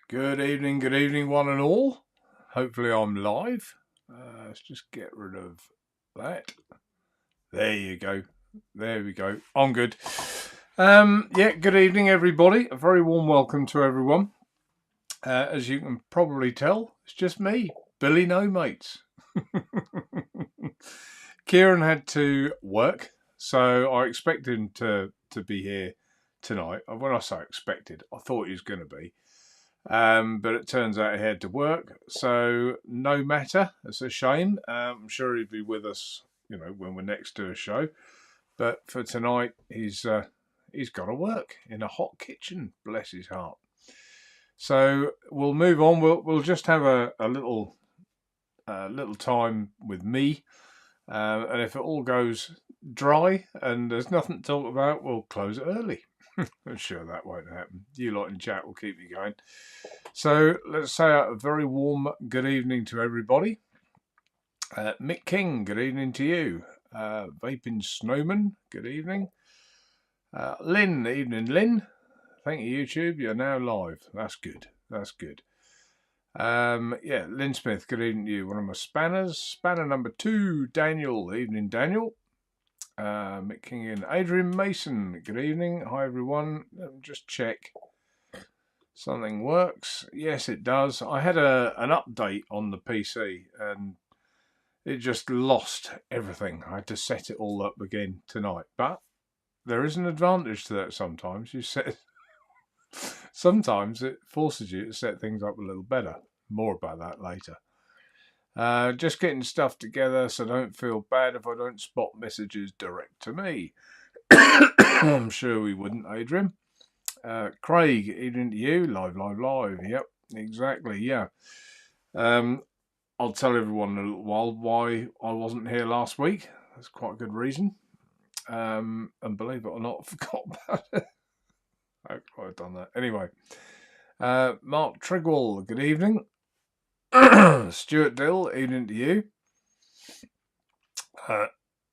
Good evening, one and all. Hopefully, I'm live. Let's just get rid of that. There you go. There we go. I'm good. Good evening, everybody. A very warm welcome to everyone. As you can probably tell, it's just me, Billy No Mates. Kieron had to work, so I expected him to be here tonight. When I say expected, I thought he was going to be. But it turns out he had to work, so no matter. It's a shame. I'm sure he'd be with us, when we're next to a show. But for tonight, he's got to work in a hot kitchen. Bless his heart. So we'll move on. We'll just have a little time with me, and if it all goes dry and there's nothing to talk about, we'll close it early. I'm sure that won't happen. You lot in chat will keep me going. So let's say a very warm good evening to everybody. Mick King, good evening to you. Vaping Snowman, good evening. Lynn, evening Lynn. Thank you, YouTube. You're now live. That's good. That's good. Lynn Smith, good evening to you. One of my spanners. Spanner number 2, Daniel. Evening, Daniel. Mick King and Adrian Mason, good evening. Hi, everyone. Let me just check. Something works. Yes, it does. I had an update on the PC and it just lost everything. I had to set it all up again tonight. But there is an advantage to that sometimes. Sometimes it forces you to set things up a little better. More about that later. Just getting stuff together, so don't feel bad if I don't spot messages direct to me. I'm sure we wouldn't, Adrian. Craig, evening to you. Live. Yep, exactly, yeah. I'll tell everyone in a little while why I wasn't here last week. That's quite a good reason. And believe it or not, I forgot about it. I've done that. Anyway, Mark Trigwell, good evening. Stuart Dill, evening to you.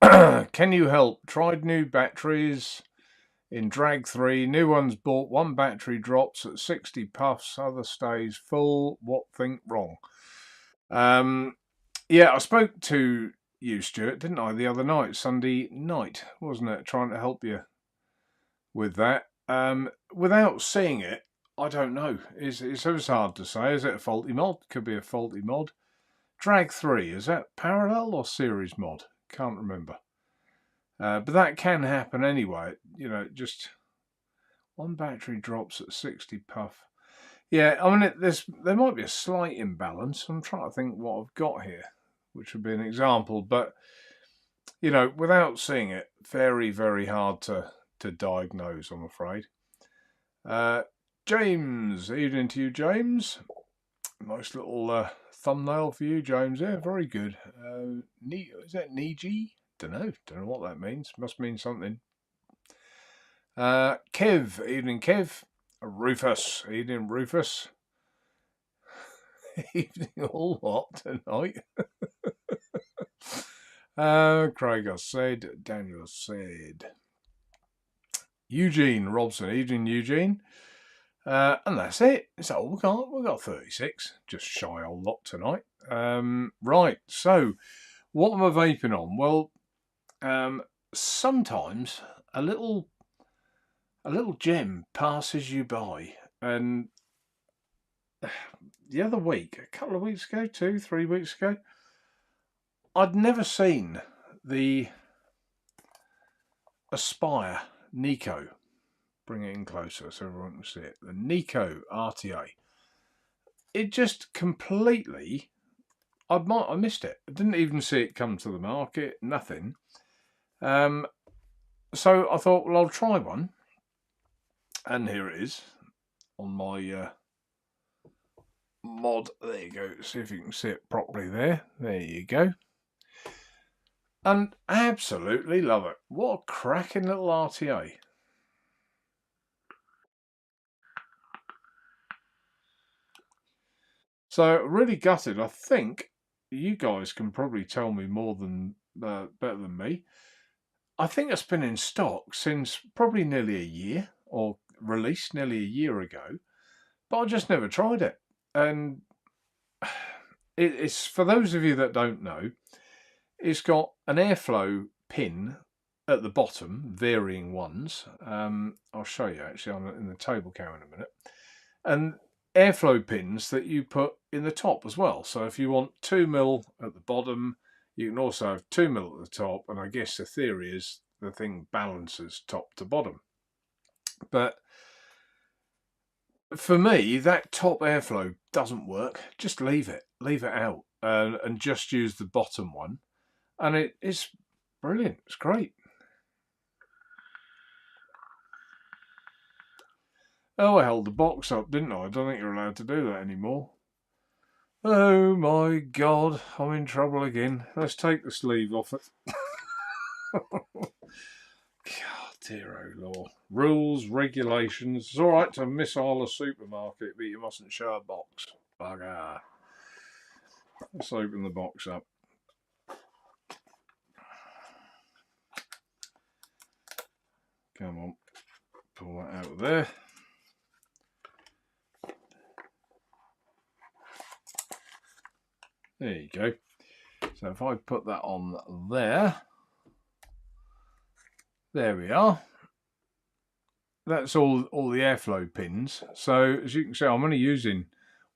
Can you help? Tried new batteries in drag 3. New ones bought. One battery drops at 60 puffs. Other stays full. What think wrong? I spoke to you, Stuart, didn't I, the other night, Sunday night, wasn't it? Trying to help you with that. Without seeing it, I don't know. It's hard to say. Is it a faulty mod? Could be a faulty mod. Drag 3, is that parallel or series mod? Can't remember. But that can happen anyway. Just one battery drops at 60 puff. Yeah, I mean, there might be a slight imbalance. I'm trying to think what I've got here, which would be an example. But, without seeing it, very, very hard to diagnose, I'm afraid. James, evening to you, James. Nice little thumbnail for you, James. Yeah, very good. Is that Niji? Don't know what that means. Must mean something. Kev, evening, Kev. Rufus, evening, Rufus. Evening, all what tonight? Craig, I said. Daniel said. Eugene Robson, evening, Eugene. And that's it. That's all we got. We've got 36. Just shy a lot tonight. Right, so what am I vaping on? Well, sometimes a little gem passes you by, and the other week, a couple of weeks ago, 2-3 weeks ago, I'd never seen the Aspire Nico. Bring it in closer so everyone can see it. The Nico RTA. It just completely, I missed it. I didn't even see it come to the market. Nothing. So I thought, well, I'll try one. And here it is on my mod. There you go. See if you can see it properly there. There you go. And absolutely love it. What a cracking little RTA. So really gutted. I think you guys can probably tell me more than better than me. I think it's been in stock since probably nearly a year, or released nearly a year ago. but I just never tried it. And it's, for those of you that don't know, it's got an airflow pin at the bottom, varying ones. I'll show you actually in the table cam in a minute. And airflow pins that you put in the top as well. So if you want 2mm at the bottom, you can also have 2mm at the top. And I guess the theory is the thing balances top to bottom. But for me, that top airflow doesn't work. Just leave it out, and just use the bottom one. And it's brilliant. It's great. Oh, I held the box up, didn't I? I don't think you're allowed to do that anymore. Oh my God, I'm in trouble again. Let's take the sleeve off it. God, dear oh Lord. Rules, regulations. It's all right to missile a supermarket, but you mustn't show a box. Bugger. Let's open the box up. Come on. Pull that out of there. There you go. So if I put that on there, there we are. That's all the airflow pins. So as you can see, I'm only using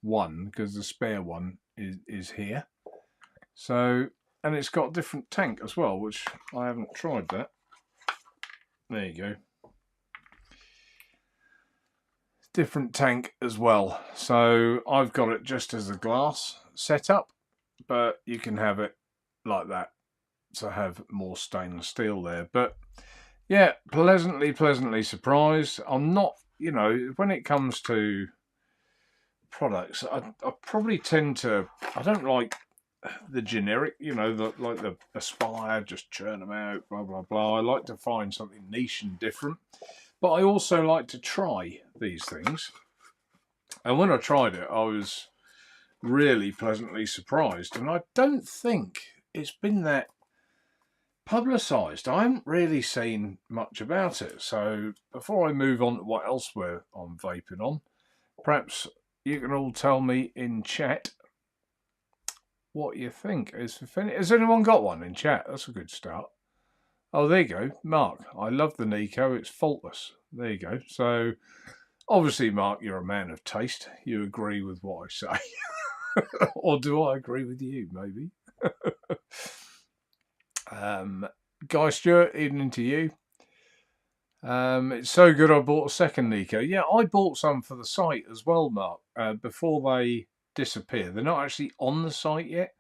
one because the spare one is here. So, and it's got a different tank as well, which I haven't tried that. There you go. Different tank as well. So I've got it just as a glass setup, but you can have it like that to have more stainless steel there. But yeah, pleasantly surprised. I'm not, you know, when it comes to products, I probably tend to, I don't like the generic, you know, like the Aspire, just churn them out, blah, blah, blah. I like to find something niche and different. But I also like to try these things. And when I tried it, I was really pleasantly surprised. And I don't think it's been that publicised. I haven't really seen much about it. So before I move on to what else I'm vaping on, perhaps you can all tell me in chat what you think. Has anyone got one in chat? That's a good start. Oh, there you go. Mark, I love the Nico. It's faultless. There you go. So obviously, Mark, you're a man of taste. You agree with what I say. Or do I agree with you, maybe? Guy Stewart, evening to you. It's so good I bought a second Nico. Yeah, I bought some for the site as well, Mark, before they disappear. They're not actually on the site yet,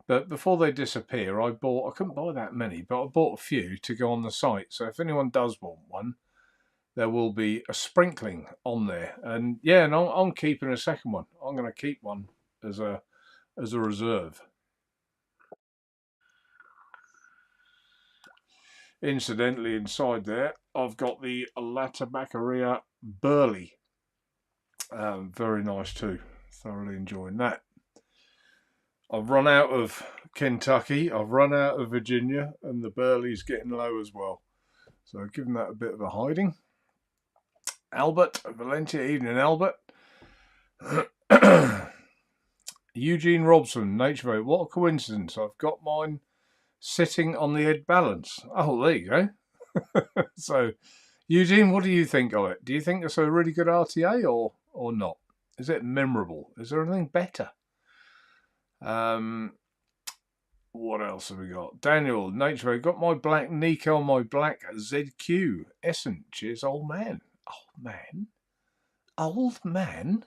but before they disappear, I couldn't buy that many, but I bought a few to go on the site. So if anyone does want one, there will be a sprinkling on there. And yeah, and I'm keeping a second one. I'm going to keep one as a reserve. Incidentally, inside there, I've got the Latabacaria Burley. Very nice too. Thoroughly enjoying that. I've run out of Kentucky, I've run out of Virginia, and the Burley's getting low as well. So I've given that a bit of a hiding. Albert, Valencia, evening Albert. Eugene Robson, Naturevape. What a coincidence. I've got mine sitting on the head balance. Oh, there you go. So, Eugene, what do you think of it? Do you think it's a really good RTA or not? Is it memorable? Is there anything better? What else have we got? Daniel, Naturevape, got my black Nico on my black ZQ Essence. Cheers, old man. Old man? Old man?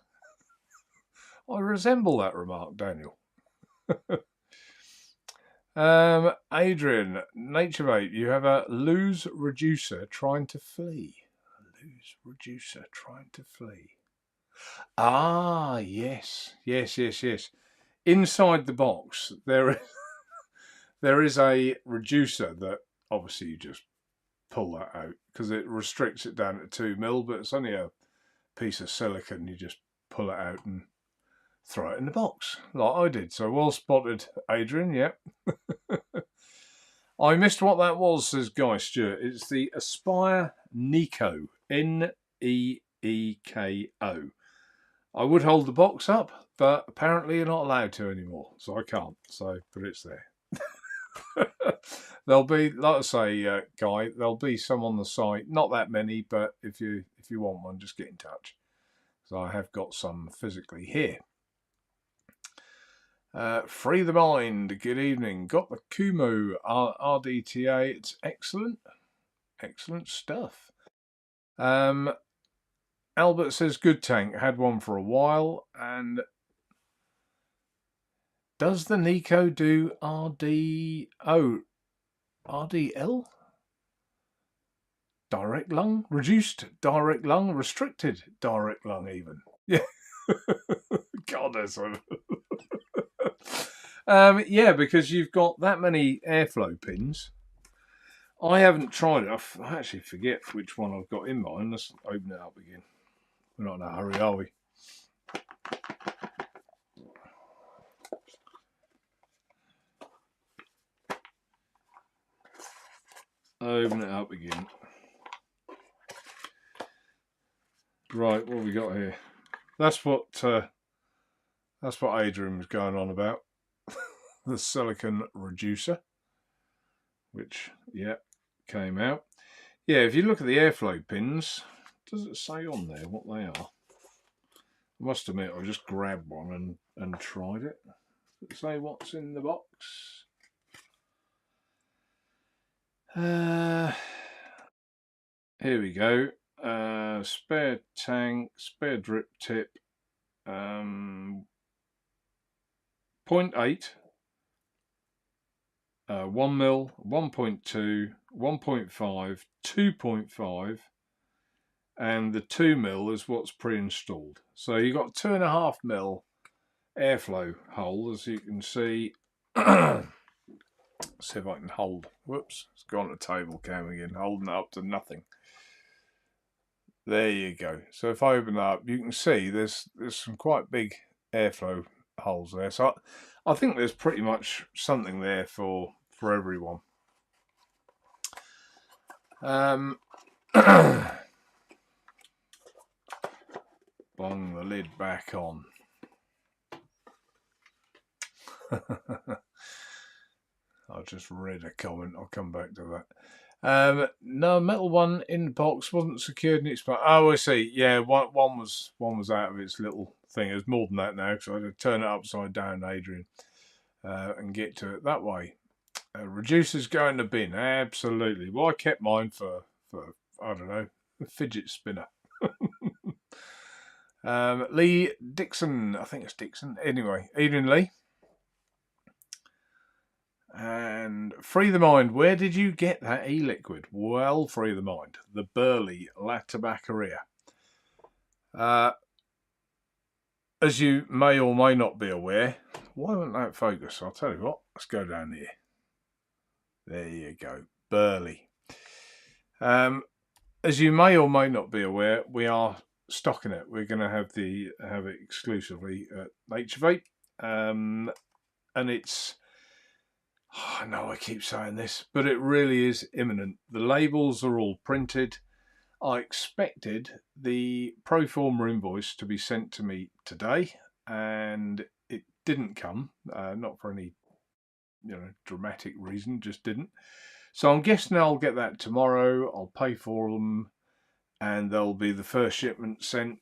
I resemble that remark, Daniel. Adrian, Naturevape, you have a lose reducer trying to flee. A lose reducer trying to flee. Ah, yes. Inside the box, there is a reducer that obviously you just pull that out because it restricts it down to 2mm, but it's only a piece of silicone. You just pull it out and throw it in the box like I did. So well spotted, Adrian. Yep. I missed what that was, says Guy Stewart. It's the Aspire Neeko, Neeko. I would hold the box up, but apparently you're not allowed to anymore, so I can't. So, but it's there. There'll be, like I say, Guy, there'll be some on the site. Not that many, but if you want one, just get in touch. So I have got some physically here. Free the Mind, good evening. Got the Kumu RDTA. It's excellent. Excellent stuff. Albert says, good tank. Had one for a while. And does the Nico do RDL? Direct lung? Reduced direct lung? Restricted direct lung even? Yeah. God, that's yeah, because you've got that many airflow pins. I haven't tried it. I actually forget which one I've got in mind. Let's open it up again. We're not in a hurry, are we? Open it up again. Right, what have we got here? That's what Adrian was going on about. The silicon reducer, which, yeah, came out. Yeah, if you look at the airflow pins, does it say on there what they are? I must admit, I just grabbed one and tried it. Does it say what's in the box? Here we go. Spare tank, spare drip tip, 0.8, 1 mil, 1.2, 1.5, 2.5, and the 2 mil is what's pre-installed. So you've got 2.5 mil airflow hole, as you can see. See if I can hold. Whoops, it's gone to table cam again, holding it up to nothing. There you go. So if I open that up, you can see there's some quite big airflow holes there. So I think there's pretty much something there for everyone. Bung the lid back on. I just read a comment. I'll come back to that. No, metal one in the box wasn't secured in its back. Oh, I see. Yeah, one was out of its little thing. There's more than that now, because I had to turn it upside down, Adrian, and get to it that way. Reducers go in the bin. Absolutely. Well, I kept mine for I don't know, a fidget spinner. Lee Dixon, I think it's Dixon. Anyway, Adrian Lee. And Free the Mind, where did you get that e-liquid? Well, Free the Mind, the Burley La Tabacaria. As you may or may not be aware, why won't that focus? I'll tell you what, let's go down here. There you go, Burley. As you may or may not be aware, we are stocking it. We're going to have it exclusively at Naturevape, and it's. I know I keep saying this, but it really is imminent. The labels are all printed. I expected the Proforma invoice to be sent to me today, and it didn't come. Not for any, dramatic reason, just didn't. So I'm guessing I'll get that tomorrow. I'll pay for them, and they'll be the first shipment sent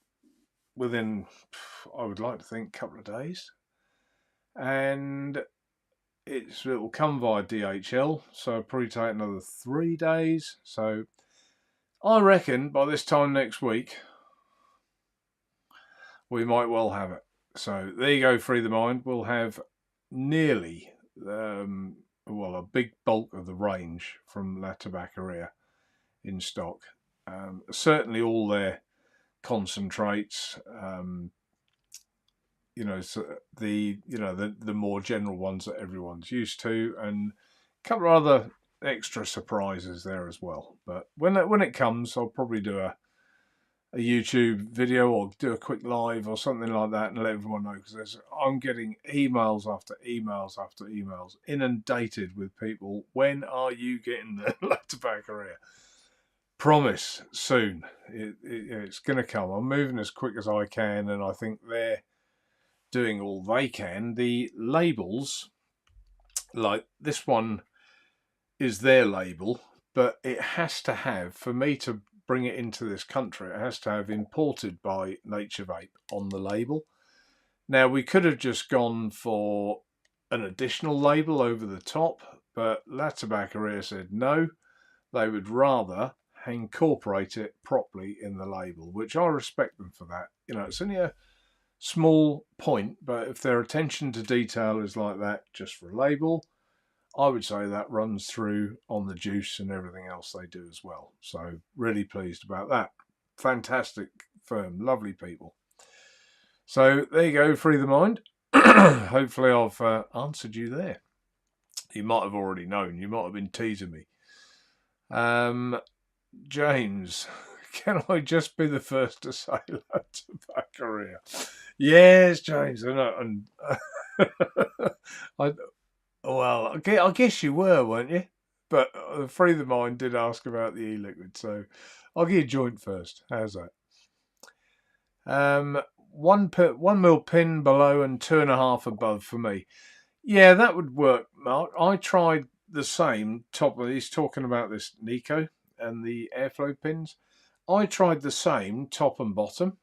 within, I would like to think, a couple of days. And it will come via DHL, so it'll probably take another 3 days. So I reckon by this time next week, we might well have it. So there you go, Free the Mind. We'll have nearly, a big bulk of the range from La Tabacaria in stock. Certainly all their concentrates, the more general ones that everyone's used to, and a couple of other extra surprises there as well. But when it comes, I'll probably do a YouTube video or do a quick live or something like that and let everyone know, because I'm getting emails after emails after emails, inundated with people. When are you getting the La Tabacaria? promise soon. It's going to come. I'm moving as quick as I can, and I think they're doing all they can. The labels, like this one is their label, but it has to have, for me to bring it into this country, it has to have imported by Naturevape on the label. Now, we could have just gone for an additional label over the top, but La Tabaccaria said no, they would rather incorporate it properly in the label, which I respect them for that. You know, it's only a small point, but if their attention to detail is like that just for a label, I would say that runs through on the juice and everything else they do as well. So really pleased about that. Fantastic firm, lovely people. So there you go, Free the Mind. Hopefully I've answered you there. You might have already known. You might have been teasing me. James, can I just be the first to say La Tabaccaria? Yes, James. Well, I guess you were, weren't you? But Free the Mind did ask about the e-liquid, so I'll give you a joint first. How's that? 1 mil pin below and 2.5 above for me. Yeah, that would work, Mark. I tried the same top of. He's talking about this Nico and the airflow pins. I tried the same top and bottom,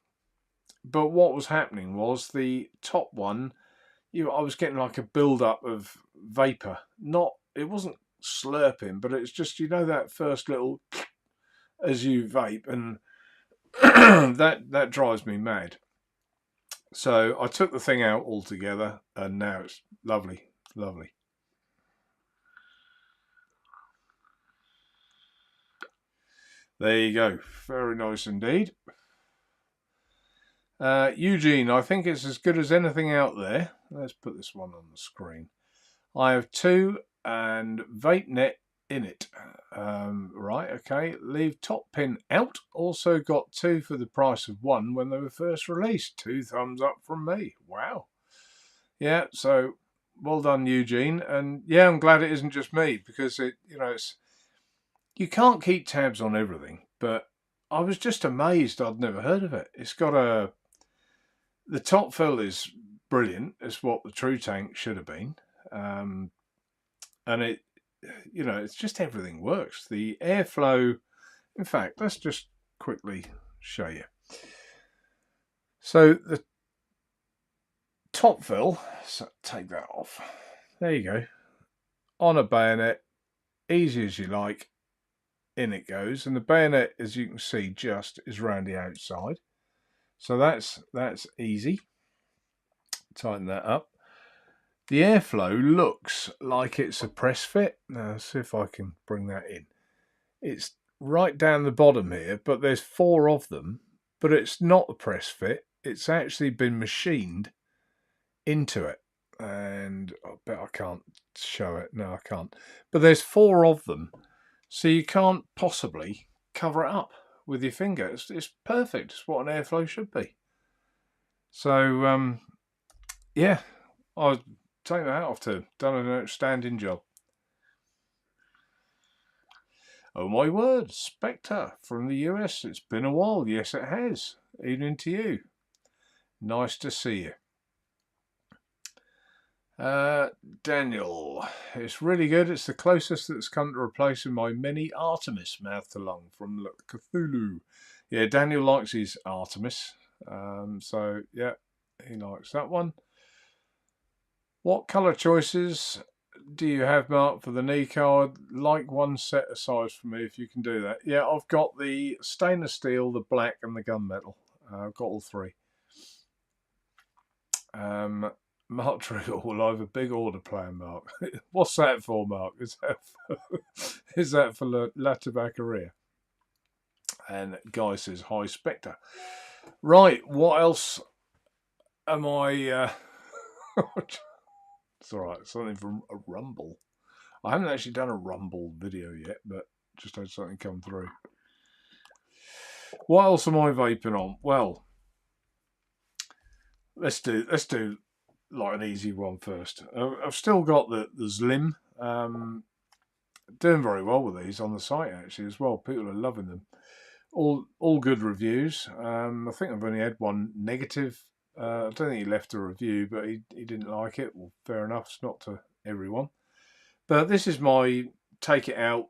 but what was happening was the top one, I was getting like a build-up of vapor. It wasn't slurping, but it's just, that first little as you vape, and that drives me mad. So I took the thing out altogether, and now it's lovely, lovely. There you go. Very nice indeed. Eugene, I think it's as good as anything out there. Let's put this one on the screen. I have 2 and vape net in it. Right, okay. Leave top pin out. Also got 2 for the price of 1 when they were first released. 2 thumbs up from me. Wow. Yeah, so well done, Eugene. And yeah, I'm glad it isn't just me, because it's you can't keep tabs on everything. But I was just amazed. I'd never heard of it. It's got the top fill is brilliant. It's what the True Tank should have been. And it's just everything works. The airflow, in fact, let's just quickly show you. So the top fill, so take that off. There you go. On a bayonet, easy as you like, in it goes. And the bayonet, as you can see, just is around the outside. So that's easy. Tighten that up. The airflow looks like it's a press fit. Now, let's see if I can bring that in. It's right down the bottom here, but there's 4 of them. But it's not a press fit. It's actually been machined into it. And I bet I can't show it. No, I can't. But there's 4 of them. So you can't possibly cover it up with your finger. It's perfect. It's what an airflow should be. So, yeah, I'll take that off to. Done an outstanding job. Oh my word, Spectre from the US. It's been a while. Yes, it has. Evening to you. Nice to see you. Daniel, it's really good. It's the closest that's come to replacing my mini Artemis mouth to lung from Cthulhu. Yeah, Daniel likes his Artemis. So, yeah, he likes that one. What colour choices do you have, Mark, for the Nico? I'd like one set aside for me if you can do that. Yeah, I've got the stainless steel, the black, and the gunmetal. I've got all 3. Mark Triggle, I have a big order plan, Mark. What's that for, Mark? Is that for La Tabaccaria? And Guy says, hi, Spectre. Right, what else am I... It's alright, something from a Rumble. I haven't actually done a Rumble video yet, but just had something come through. What else am I vaping on? Well, let's do like an easy one first. I've still got the Zlim doing very well with these on the site actually as well. People are loving them. All good reviews. I think I've only had one negative. I don't think he left a review, but he didn't like it. Well, fair enough. It's not to everyone. But this is my take it out,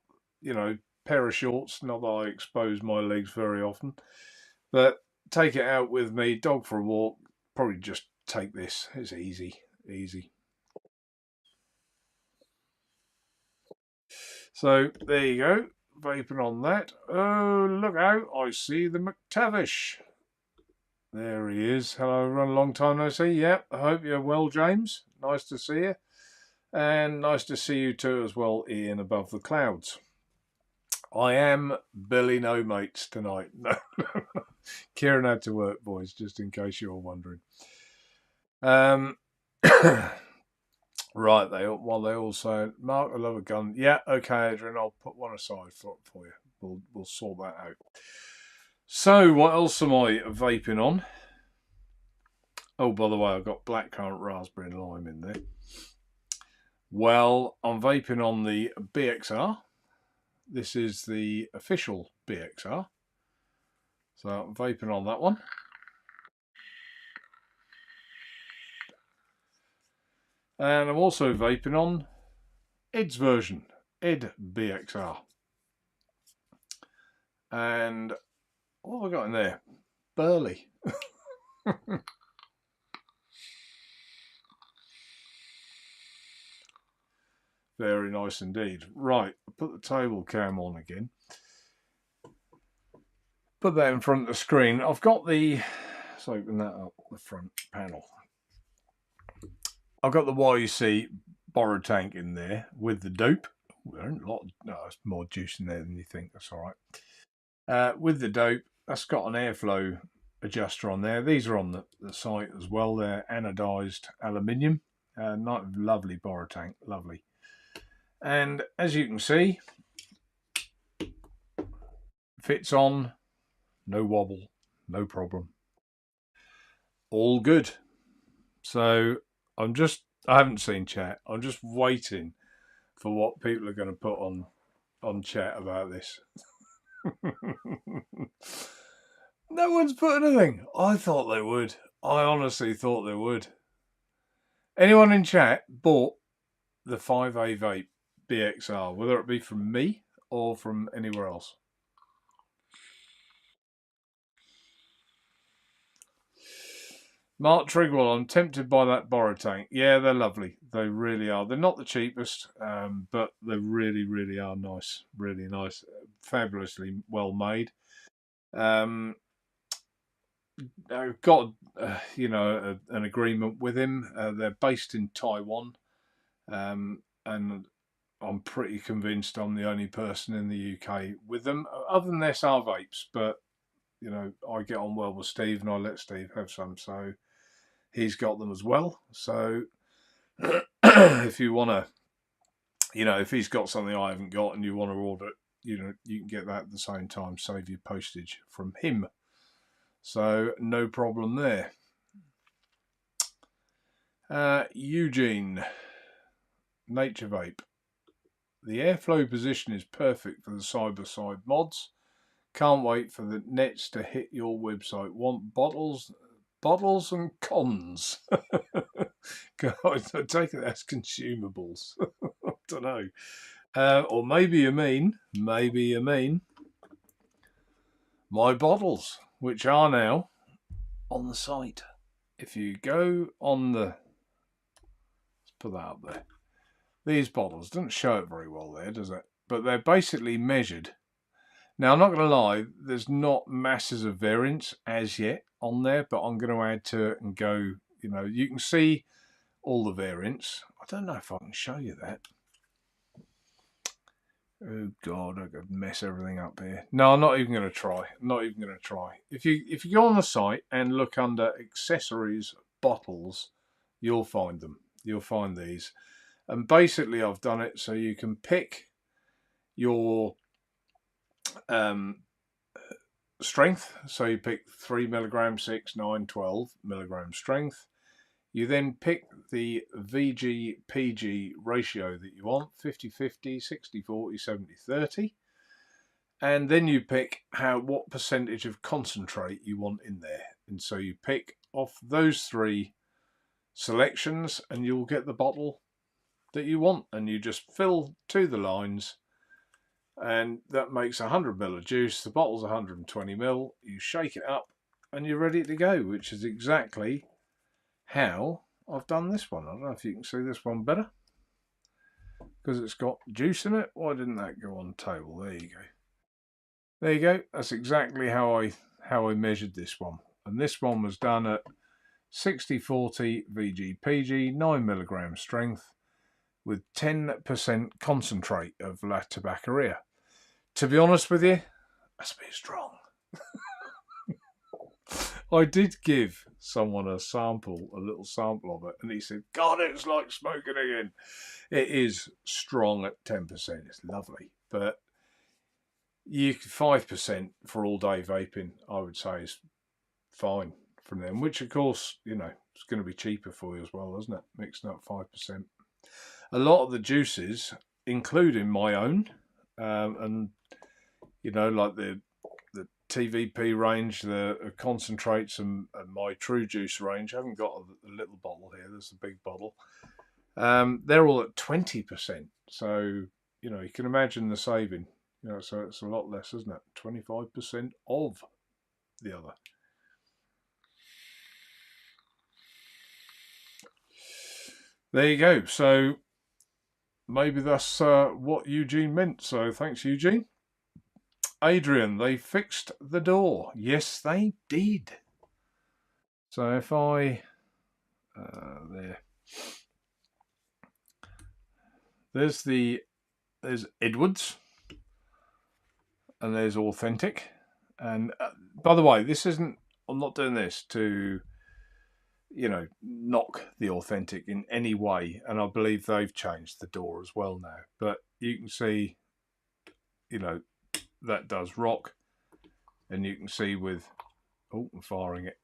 pair of shorts. Not that I expose my legs very often, but take it out with me. Dog for a walk. Probably just take this. It's easy, easy. So there you go. Vaping on that. Oh, look out. I see the McTavish. There he is. Hello, everyone. Long time no see. Yep. I hope you're well, James. Nice to see you. And nice to see you too as well, Ian, above the clouds. I am Billy No Mates tonight. No. Kieron had to work, boys, just in case you're wondering. Right, they all say, Mark, I love a gun. Yeah, okay, Adrian, I'll put one aside for you. We'll sort that out. So, what else am I vaping on? Oh, by the way, I've got blackcurrant, raspberry, and lime in there. Well, I'm vaping on the BXR. This is the official BXR. So I'm vaping on that one. And I'm also vaping on Ed's version, Ed BXR. And what have I got in there? Burley. Very nice indeed. Right, I'll put the table cam on again. Put that in front of the screen. I've got let's open that up, the front panel. I've got the YUC borrow tank in there with the dope. There's more juice in there than you think. That's all right. With the dope, that's got an airflow adjuster on there. These are on the site as well. They're anodized aluminium. Lovely borrow tank, lovely. And as you can see, fits on, no wobble, no problem. All good. So I haven't seen chat. I'm just waiting for what people are going to put on chat about this. No one's put anything. I thought they would. I honestly thought they would. Anyone in chat bought the 5A vape BXR, whether it be from me or from anywhere else? Mark Trigwell, I'm tempted by that borrow tank. Yeah, they're lovely. They really are. They're not the cheapest, but they really, really are nice. Really nice. Fabulously well made. I've got, an agreement with him. They're based in Taiwan, and I'm pretty convinced I'm the only person in the UK with them. Other than SR Vapes, but I get on well with Steve, and I let Steve have some, so he's got them as well. So if you want to, if he's got something I haven't got and you want to order it, you can get that at the same time, save your postage from him. So no problem there. Eugene, Naturevape. The airflow position is perfect for the side-by-side mods. Can't wait for the nets to hit your website. Want bottles and cons. God, I take it as consumables. I don't know. Or maybe you mean my bottles, which are now on the site. If you go on let's put that up there. These bottles, doesn't show it very well there, does it? But they're basically measured. Now, I'm not going to lie, there's not masses of variance as yet on there, but I'm going to add to it and go, you can see all the variants. I don't know if I can show you that. Oh God, I could mess everything up here. No, I'm not even going to try. If you go on the site and look under accessories, bottles, you'll find them. You'll find these. And basically I've done it so you can pick your strength. So you pick 3 milligram, 6, 9, 12 milligram strength. You then pick the VG-PG ratio that you want, 50-50, 60-40, 70-30. And then you pick what percentage of concentrate you want in there. And so you pick off those 3 selections and you'll get the bottle that you want. And you just fill to the lines. And that makes 100 ml of juice. The bottle's 120 ml. You shake it up and you're ready to go, which is exactly how I've done this one. I don't know if you can see this one better because it's got juice in it. Why didn't that go on the table? There you go. There you go. That's exactly how I measured this one. And this one was done at 60-40 VG-PG, 9 milligram strength with 10% concentrate of La Tabaccaria. To be honest with you, that's a bit strong. I did give someone a little sample of it, and he said, God, it's like smoking again. It is strong at 10%. It's lovely. But 5% for all day vaping, I would say, is fine from them, which of course, you know, it's going to be cheaper for you as well, isn't it? Mixing up 5%. A lot of the juices, including my own, and you know, like the TVP range, the concentrates, and my True Juice range. I haven't got a little bottle here. There's a big bottle. They're all at 20%. So you know, you can imagine the saving. You know, so it's a lot less, isn't it? 25% of the other. There you go. So maybe that's what Eugene meant. So thanks, Eugene. Adrian, they fixed the door. Yes, they did. So if I there's Edwards, and there's Authentic. And by the way, I'm not doing this to, you know, knock the Authentic in any way. And I believe they've changed the door as well now. But you can see, you know, that does rock. And you can see with, I'm firing it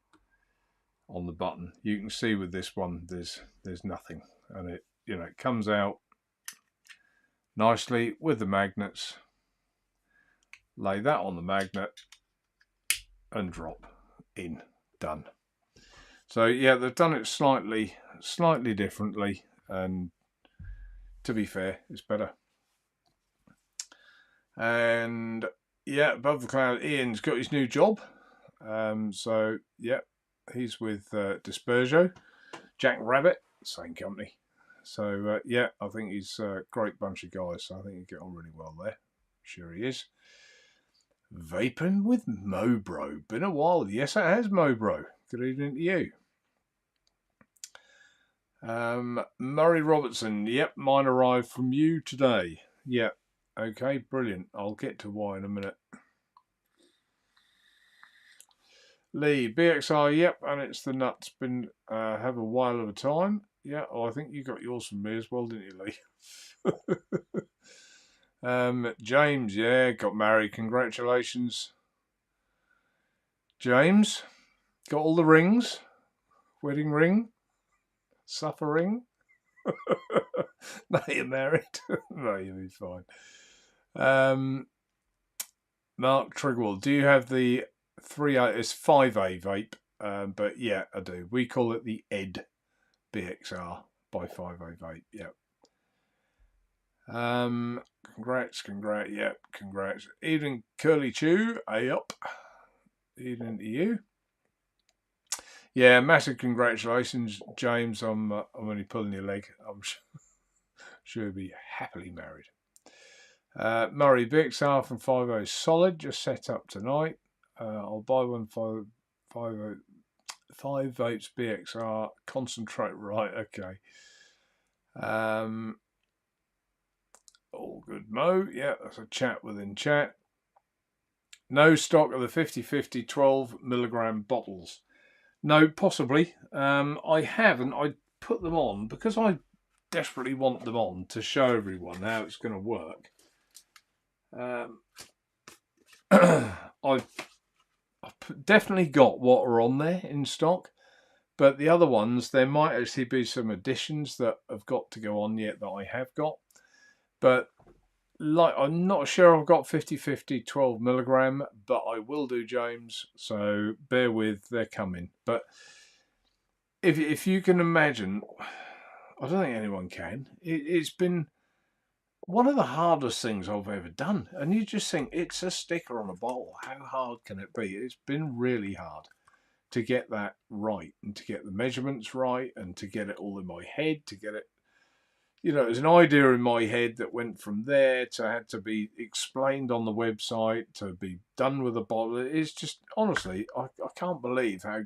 on the button. You can see with this one, there's nothing. And it, you know, it comes out nicely with the magnets. Lay that on the magnet and drop in. Done. So yeah, they've done it slightly differently, and to be fair, it's better. And yeah, above the cloud, Ian's got his new job. So yeah, he's with Disperso, Jack Rabbit, same company. So yeah, I think he's a great bunch of guys. So I think he'll get on really well there. Sure he is. Vaping with Mobro. Been a while. Yes, it has, Mobro. Good evening to you. Murray Robertson. Yep, mine arrived from you today. Yep. Okay, brilliant. I'll get to why in a minute. Lee, BXR, yep, and it's the nuts. Been have a while of a time. Yeah, I think you got yours from me as well, didn't you, Lee? James, yeah, got married. Congratulations, James. Got all the rings. Wedding ring. Suffering. No, you're married. No, you'll be fine. Mark Trigwell, do you have the 3A? It's 5A vape, but yeah, I do. We call it the ED BXR by 5A vape. Yep. Congrats, yep, congrats. Evening, Curly Chew, up. Evening to you. Yeah, massive congratulations, James. I'm only pulling your leg. I'm sure you'll be happily married. Murray, BXR from 5O solid, just set up tonight. I'll buy one for 5 vapes BXR concentrate. Right, okay. All good, Mo. Yeah, that's a chat within chat. No stock of the 50-50 12 milligram bottles. No, possibly. I haven't. I put them on because I desperately want them on to show everyone how it's going to work. I've definitely got what are on there in stock, But the other ones, there might actually be some additions that have got to go on yet that I have got. But like, I'm not sure I've got 50-50 12 milligram, but I will do, James. So bear with, they're coming. But if you can imagine, I don't think anyone can. It's been one of the hardest things I've ever done. And you just think, it's a sticker on a bottle. How hard can it be? It's been really hard to get that right and to get the measurements right and to get it all in my head, to get it, you know, there's an idea in my head that went from there to had to be explained on the website to be done with a bottle. It's just, honestly, I can't believe how,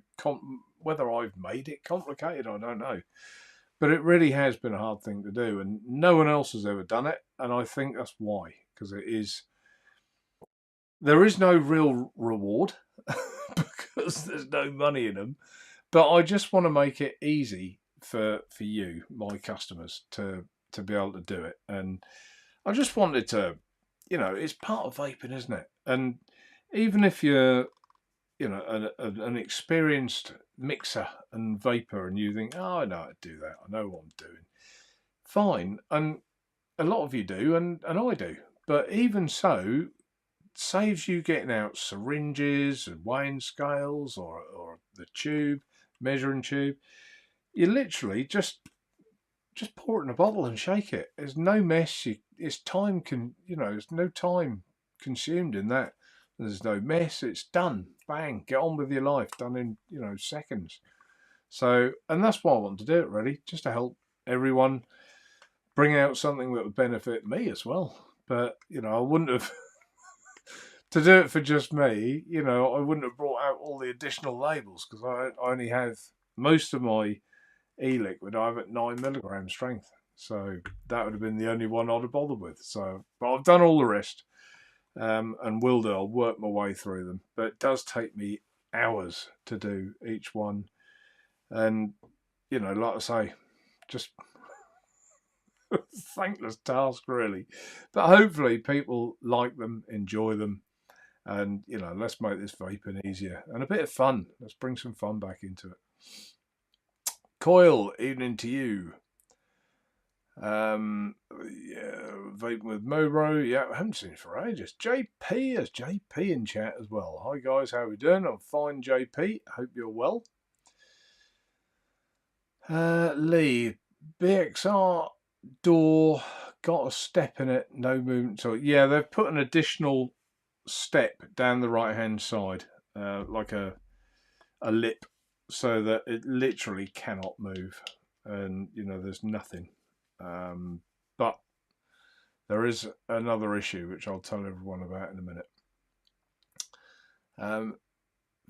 whether I've made it complicated, I don't know. But it really has been a hard thing to do, and no one else has ever done it. And I think that's why, because there is no real reward because there's no money in them. But I just want to make it easy for you, my customers, to be able to do it. And I just wanted to, you know, it's part of vaping, isn't it? And even if you're, you know, an experienced mixer and vapor, and you think, oh, I know how to do that, I know what I'm doing, fine. And a lot of you do, and I do. But even so, saves you getting out syringes and weighing scales or the tube, measuring tube. You literally just pour it in a bottle and shake it. There's no mess. It's time you know, there's no time consumed in that. There's no mess. It's done. Bang. Get on with your life. Done in, you know, seconds. So, and that's why I want to do it, really, just to help everyone bring out something that would benefit me as well. But, you know, I wouldn't have, to do it for just me, you know, I wouldn't have brought out all the additional labels because I only have most of my e-liquid, I have at 9 milligram strength. So that would have been the only one I'd have bothered with. So, but I've done all the rest, and will do. I'll work my way through them. But it does take me hours to do each one. And, you know, like I say, just thankless task, really. But hopefully people like them, enjoy them. And, you know, let's make this vaping easier and a bit of fun. Let's bring some fun back into it. Coil, evening to you. Yeah, vaping with Mobro. Yeah, I haven't seen it for ages. JP, is JP in chat as well. Hi guys, how are we doing? I'm fine, JP. Hope you're well. Lee, BXR door got a step in it, no movement. So yeah, they've put an additional step down the right hand side, like a lip, so that it literally cannot move, and you know there's nothing. But there is another issue which I'll tell everyone about in a minute.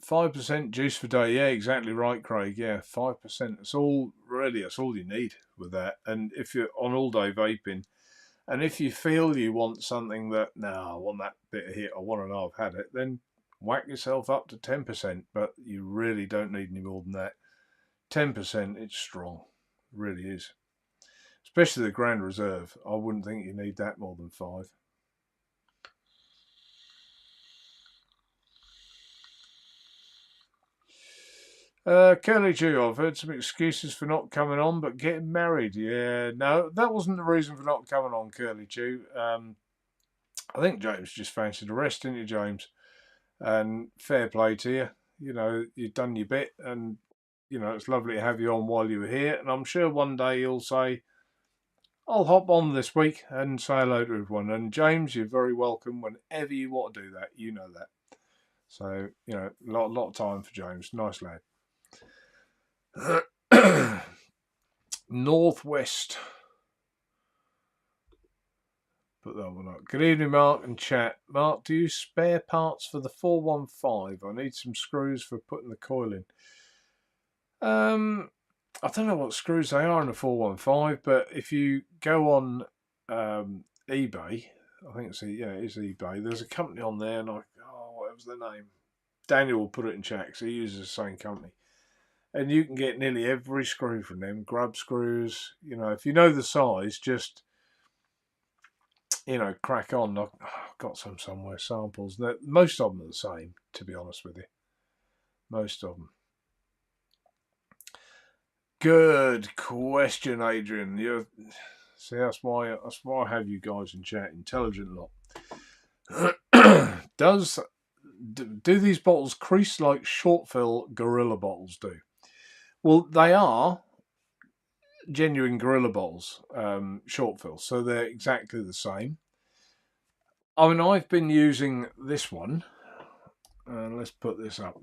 5% juice per day. Yeah, exactly right, Craig. Yeah, 5%. It's all really, that's all you need with that. And if you're on all day vaping, and if you feel you want something that, no, I want that bit of hit, I want to know I've had it, then whack yourself up to 10%. But you really don't need any more than that. 10%, it's strong. It really is. Especially the Grand Reserve. I wouldn't think you need that more than 5. Curly Jew, I've heard some excuses for not coming on, but getting married. Yeah, no, that wasn't the reason for not coming on, Curly Jew. I think James just fancied a rest, didn't you, James? And fair play to you. You know, you've done your bit, and, you know, it's lovely to have you on while you were here. And I'm sure one day you'll say, I'll hop on this week and say hello to everyone. And James, you're very welcome whenever you want to do that. You know that. So, you know, a lot of time for James. Nice lad. Northwest. Put that one up. Good evening, Mark and chat. Mark, do you spare parts for the 415? I need some screws for putting the coil in. I don't know what screws they are in the 415, but if you go on eBay, I think it's eBay. There's a company on there, and what was their name? Daniel will put it in chat because he uses the same company. And you can get nearly every screw from them, grub screws. You know, if you know the size, just, you know, crack on. I've got some somewhere, samples. Most of them are the same, to be honest with you. Most of them. Good question, Adrian. See, that's why I have you guys in chat. Intelligent lot. Do these bottles crease like short fill Gorilla bottles do? Well, they are genuine Gorilla bottles, short fill, so they're exactly the same. I mean, I've been using this one. Let's put this up.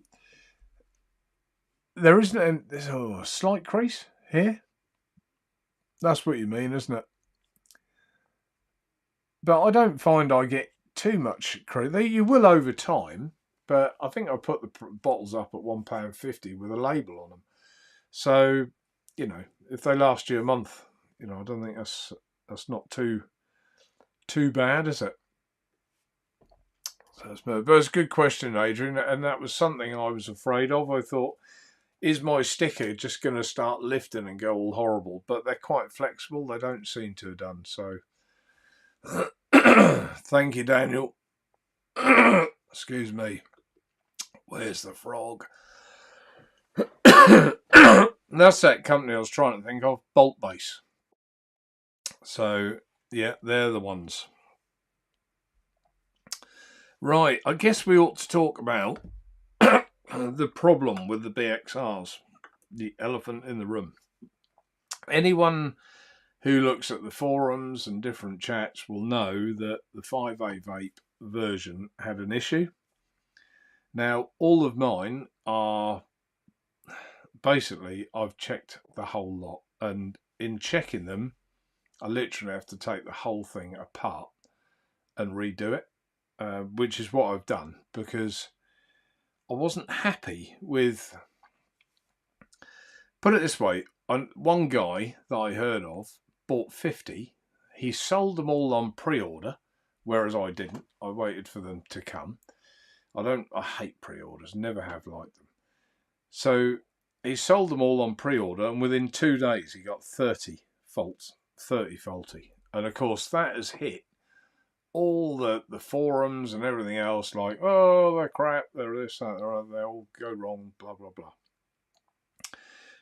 There isn't there's a slight crease here. That's what you mean, isn't it? But I don't find I get too much crease. You will over time, but I think I put the bottles up at £1.50 with a label on them. So, you know, if they last you a month, you know, I don't think that's not too bad, is it? But it's a good question, Adrian, and that was something I was afraid of. I thought, is my sticker just going to start lifting and go all horrible? But they're quite flexible. They don't seem to have done so. Thank you, Daniel. Excuse me. Where's the frog? That's that company I was trying to think of, Bolt Base. So, yeah, they're the ones. Right, I guess we ought to talk about the problem with the BXRs, the elephant in the room. Anyone who looks at the forums and different chats will know that the 5A vape version had an issue. Now, all of mine are basically, I've checked the whole lot, and in checking them, I literally have to take the whole thing apart and redo it. Which is what I've done, because I wasn't happy with, put it this way, one guy that I heard of bought 50, he sold them all on pre-order, whereas I didn't. I waited for them to come. I hate pre-orders, never have liked them. So he sold them all on pre-order, and within 2 days he got 30 faulty. And of course that has hit all the forums and everything else, like, oh, they're crap, they're this, that, they all go wrong, blah, blah, blah.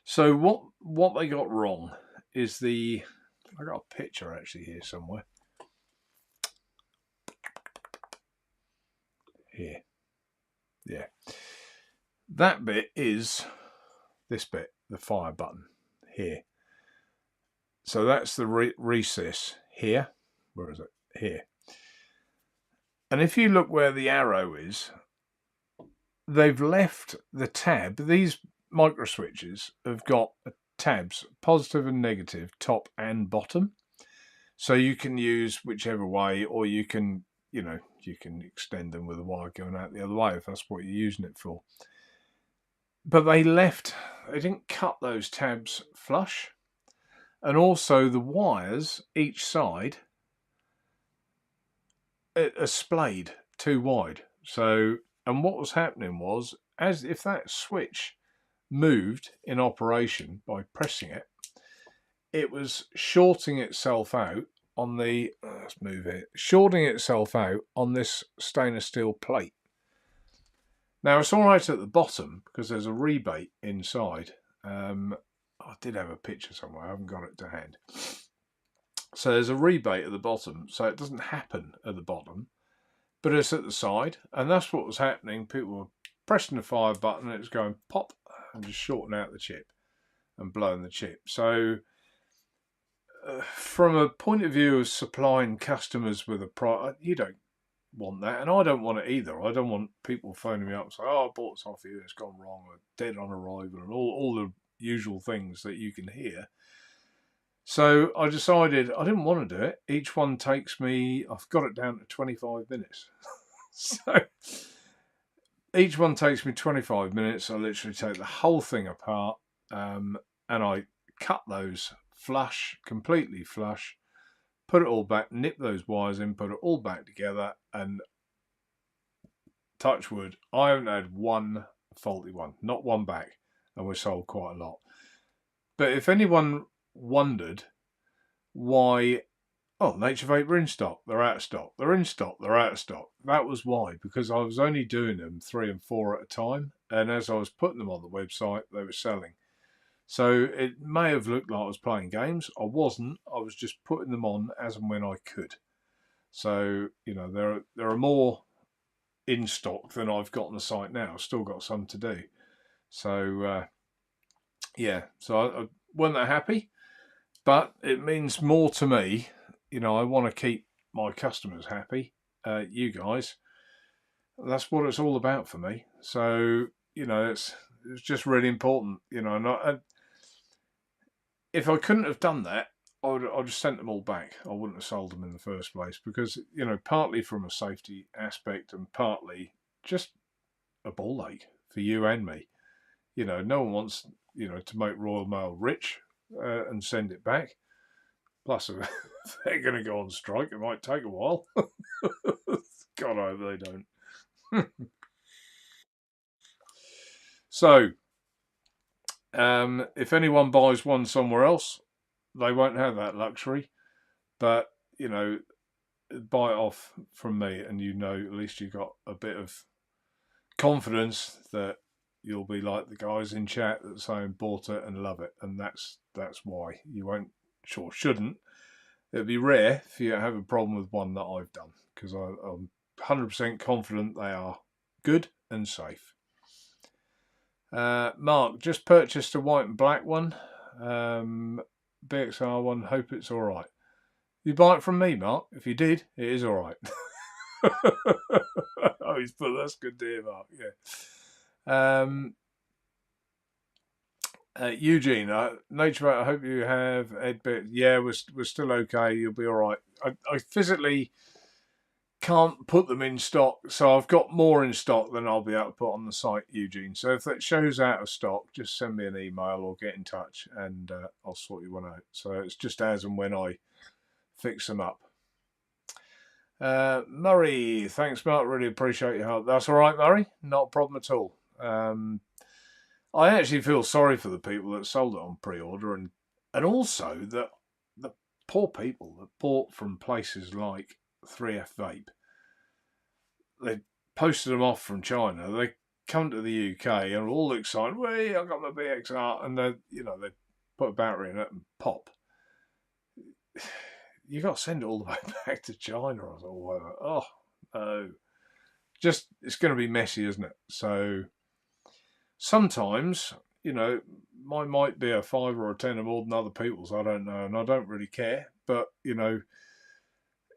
So what they got wrong is I got a picture actually here somewhere. Here. Yeah. That bit is this bit, the fire button here. So that's the recess here. Where is it? Here. And if you look where the arrow is, they've left the tab. These micro switches have got tabs, positive and negative, top and bottom. So you can use whichever way, or you can, you know, you can extend them with a wire going out the other way if that's what you're using it for. But they didn't cut those tabs flush. And also the wires each side are splayed too wide. So, and what was happening was, as if that switch moved in operation by pressing it, it was shorting itself out on the, let's move it, shorting itself out on this stainless steel plate. Now it's all right at the bottom because there's a rebate inside. I did have a picture somewhere, I haven't got it to hand. So there's a rebate at the bottom, so it doesn't happen at the bottom, but it's at the side, and that's what was happening. People were pressing the fire button, and it was going pop, and just shorting out the chip and blowing the chip. So from a point of view of supplying customers with a product, you don't want that, and I don't want it either. I don't want people phoning me up and saying, oh, I bought this off you, it's gone wrong, or dead on arrival, and all the usual things that you can hear. So I decided I didn't want to do it. Each one takes me, I've got it down to 25 minutes. So each one takes me 25 minutes. I literally take the whole thing apart, and I cut those flush, completely flush, put it all back, nip those wires in, put it all back together, and touch wood, I haven't had one faulty one, not one back, and we sold quite a lot. But if anyone wondered why, oh, Naturevape are in stock, they're out of stock, they're in stock, they're out of stock, that was why, because I was only doing them 3 and 4 at a time, and as I was putting them on the website, they were selling. So it may have looked like I was playing games. I wasn't. I was just putting them on as and when I could. So, you know, there are more in stock than I've got on the site now. I've still got some to do. So, yeah, so I wasn't that happy, but it means more to me. You know, I want to keep my customers happy, you guys. That's what it's all about for me. So, you know, it's just really important, you know, and if I couldn't have done that, I'd have sent them all back. I wouldn't have sold them in the first place because, you know, partly from a safety aspect and partly just a ball ache for you and me. You know, no one wants, you know, to make Royal Mail rich and send it back. Plus, if they're going to go on strike, it might take a while. God, I hope they don't. So, if anyone buys one somewhere else, they won't have that luxury. But, you know, buy it off from me and you know at least you got a bit of confidence that you'll be like the guys in chat that saying bought it and love it, and that's why. You won't, sure shouldn't. It'd be rare for you to have a problem with one that I've done because I'm 100% confident they are good and safe. Mark, just purchased a white and black one, BXR one, hope it's all right. You buy it from me, Mark. If you did, it is all right. Oh, he's put that's good to hear, Mark. Yeah. Eugene, Naturevape, I hope you have Ed bit. Yeah, we're still okay. You'll be all right. I physically can't put them in stock, so I've got more in stock than I'll be able to put on the site, Eugene. So if that shows out of stock, just send me an email or get in touch, and I'll sort you one out. So it's just as and when I fix them up. Murray, thanks, Mark. Really appreciate your help. That's all right, Murray. Not a problem at all. I actually feel sorry for the people that sold it on pre-order, and also the poor people that bought from places like 3F Vape. They posted them off from China. They come to the UK and are all excited. Wait, I got my BXR, and they put a battery in it and pop. You got to send it all the way back to China. I thought, oh no, just it's going to be messy, isn't it? So sometimes, you know, mine might be a 5 or a 10 or more than other people's. I don't know, and I don't really care. But you know,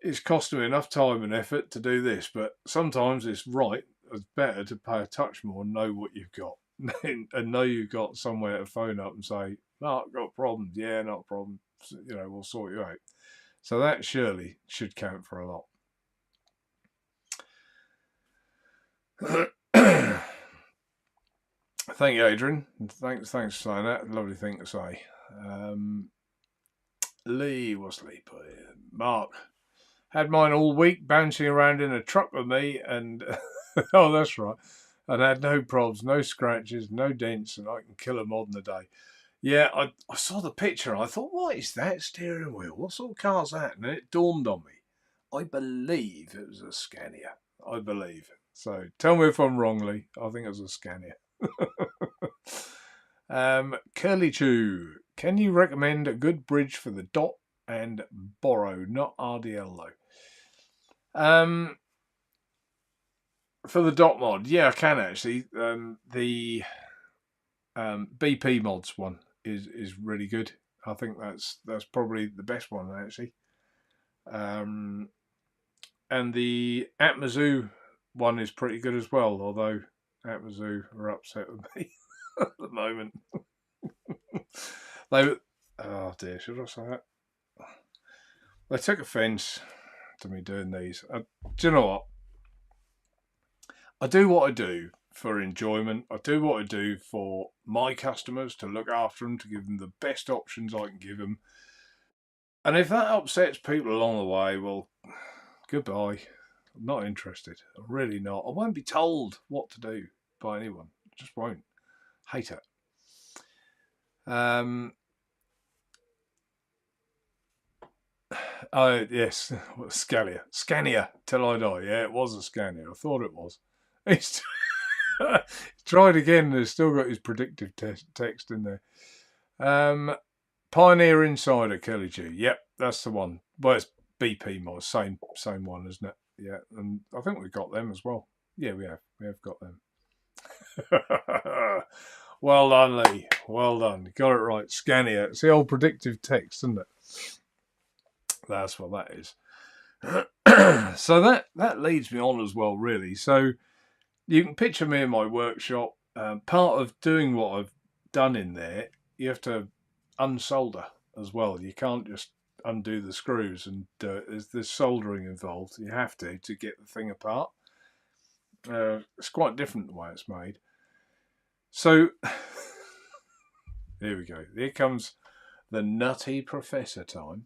it's costing me enough time and effort to do this. But sometimes it's better to pay a touch more and know what you've got, and know you've got somewhere to phone up and say, "No, I've got problems." Yeah, not a problem. You know, we'll sort you out. So that surely should count for a lot. Thank you, Adrian. Thanks for saying that. Lovely thing to say. Lee, what's Lee put here? Mark, had mine all week bouncing around in a truck with me, and oh, that's right. And had no problems, no scratches, no dents, and I can kill a mod in a day. Yeah, I saw the picture and I thought, what is that steering wheel? What sort of car's that? And it dawned on me. I believe it was a Scania. I believe. So tell me if I'm wrong, Lee. I think it was a Scania. Curly Chew, can you recommend a good bridge for the Dot and Borrow, not RDL though? For the Dot mod, yeah, I can actually. The BP mods one is really good. I think that's probably the best one actually. And the Atmazoo one is pretty good as well, although Atmazoo are upset with me at the moment. Oh dear, should I say that? They took offence to me doing these. Do you know what? I do what I do for enjoyment. I do what I do for my customers, to look after them, to give them the best options I can give them. And if that upsets people along the way, well, goodbye. I'm not interested. I'm really not. I won't be told what to do by anyone. I just won't. Hate it. Oh, yes. Scania, till I die. Yeah, it was a Scania. I thought it was. He's tried again and he's still got his predictive text in there. Pioneer Insider Kelly G. Yep, that's the one. Well, it's BP mod, same one, isn't it? Yeah, and I think we've got them as well. Yeah, we have got them. Well done, Lee. Well done. Got it right. Scania. It's the old predictive text, isn't it? That's what that is. So that leads me on as well, really. So you can picture me in my workshop. Part of doing what I've done in there, you have to unsolder as well. You can't just undo the screws and there's soldering involved. You have to get the thing apart. It's quite different the way it's made. So here we go. Here comes the nutty professor time.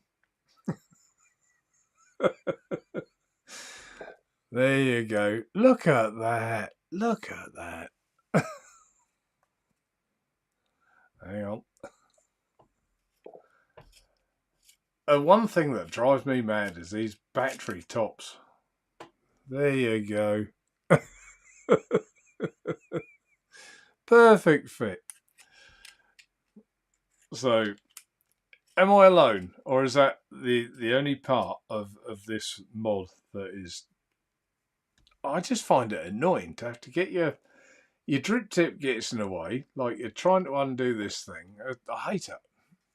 There you go. Look at that. Look at that. Hang on. One thing that drives me mad is these battery tops. There you go. Perfect fit. So, am I alone, or is that the only part of this mod that is? I just find it annoying to have to get your drip tip gets in the way, like you're trying to undo this thing. I hate it.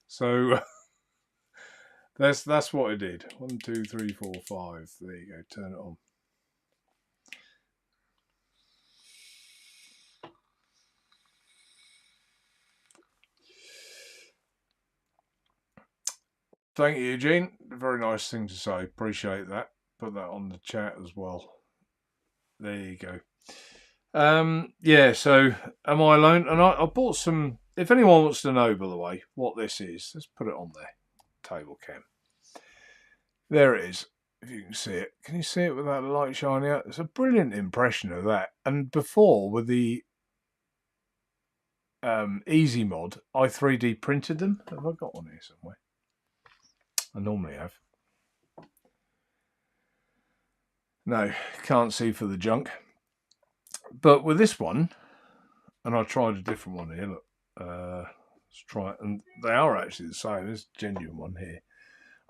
So that's what I did. 1, 2, 3, 4, 5. There you go. Turn it on. Thank you, Eugene. Very nice thing to say. Appreciate that. Put that on the chat as well. There you go. Yeah, so am I alone? And I bought some. If anyone wants to know, by the way, what this is, let's put it on there. Table cam. There it is. If you can see it. Can you see it with that light shining out? It's a brilliant impression of that. And before, with the Easy Mod, I 3D printed them. Have I got one here somewhere? I normally have. No, can't see for the junk. But with this one, and I tried a different one here. Look, let's try it, and they are actually the same. There's a genuine one here.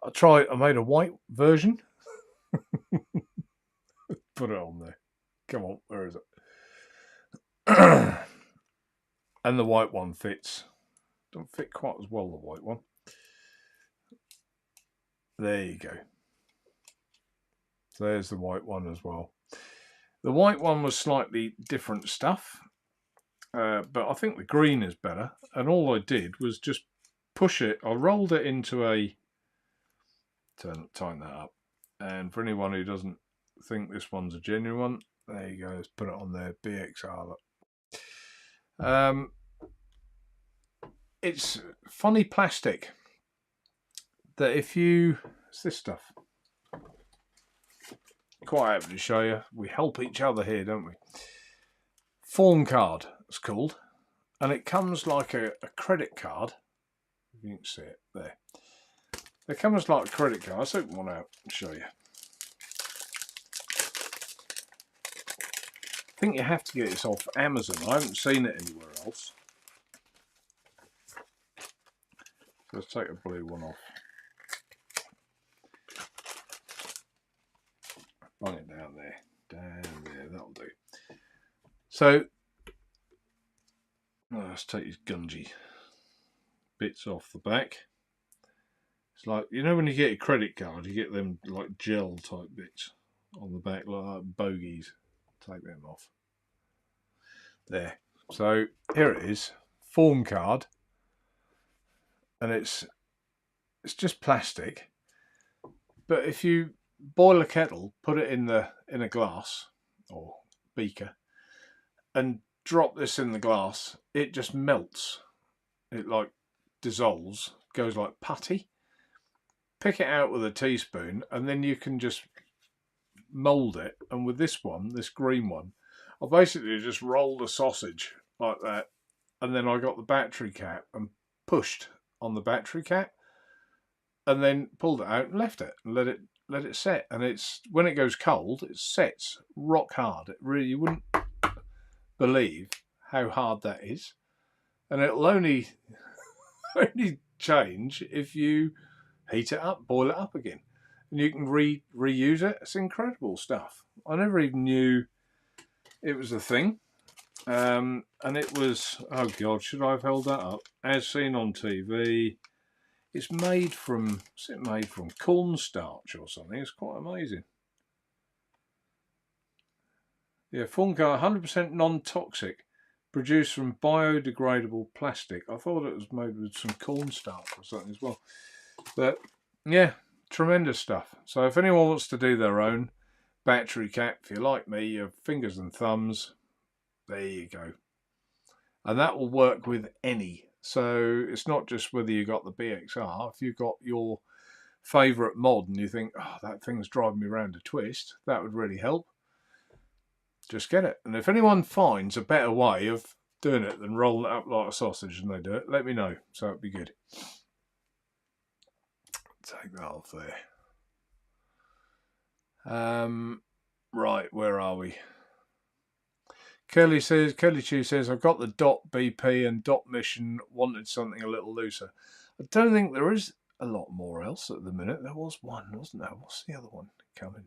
I made a white version. Put it on there. Come on, where is it? And the white one fits. Don't fit quite as well, the white one. There you go. So there's the white one as well. The white one was slightly different stuff, but I think the green is better. And all I did was just push it. I rolled it into a... Tighten that up. And for anyone who doesn't think this one's a genuine one, there you go. Let's put it on there. BXR. It's funny plastic that if you... It's this stuff. Quite happy to show you. We help each other here, don't we? Form card, it's called. And it comes like a credit card. If you can see it there. It comes like a credit card. Let's open one out and show you. I think you have to get this off Amazon. I haven't seen it anywhere else. Let's take a blue one off. Bung it down there. Down there, that'll do. So, let's take these gungy bits off the back. It's like, you know when you get a credit card, you get them like gel type bits on the back, like bogies. Take them off. There. So, here it is. Form card. And it's just plastic. But if you boil a kettle, put it in a glass or beaker, and drop this in the glass, it just melts. It like dissolves, goes like putty. Pick it out with a teaspoon, and then you can just mould it. And with this one, this green one, I basically just rolled a sausage like that, and then I got the battery cap and pushed on the battery cap, and then pulled it out and left it and let it set. And it's when it goes cold, it sets rock hard. It really, you wouldn't believe how hard that is. And it'll only only change if you heat it up, boil it up again. And you can reuse it. It's incredible stuff. I never even knew it was a thing. And it was, oh God, should I have held that up? As seen on TV, it's made from, what's it made from? Cornstarch or something. It's quite amazing. Yeah, Fungi, 100% non-toxic, produced from biodegradable plastic. I thought it was made with some cornstarch or something as well. But yeah, tremendous stuff. So if anyone wants to do their own battery cap, if you're like me, your fingers and thumbs, there you go. And that will work with any. So it's not just whether you got the BXR. If you've got your favourite mod and you think, oh, that thing's driving me around a twist, that would really help. Just get it. And if anyone finds a better way of doing it than rolling it up like a sausage and they do it, let me know. So it'd be good. Take that off there. Right, where are we? Curly Chew says, I've got the dot BP and dot mission, wanted something a little looser. I don't think there is a lot more else at the minute. There was one, wasn't there? What's the other one coming?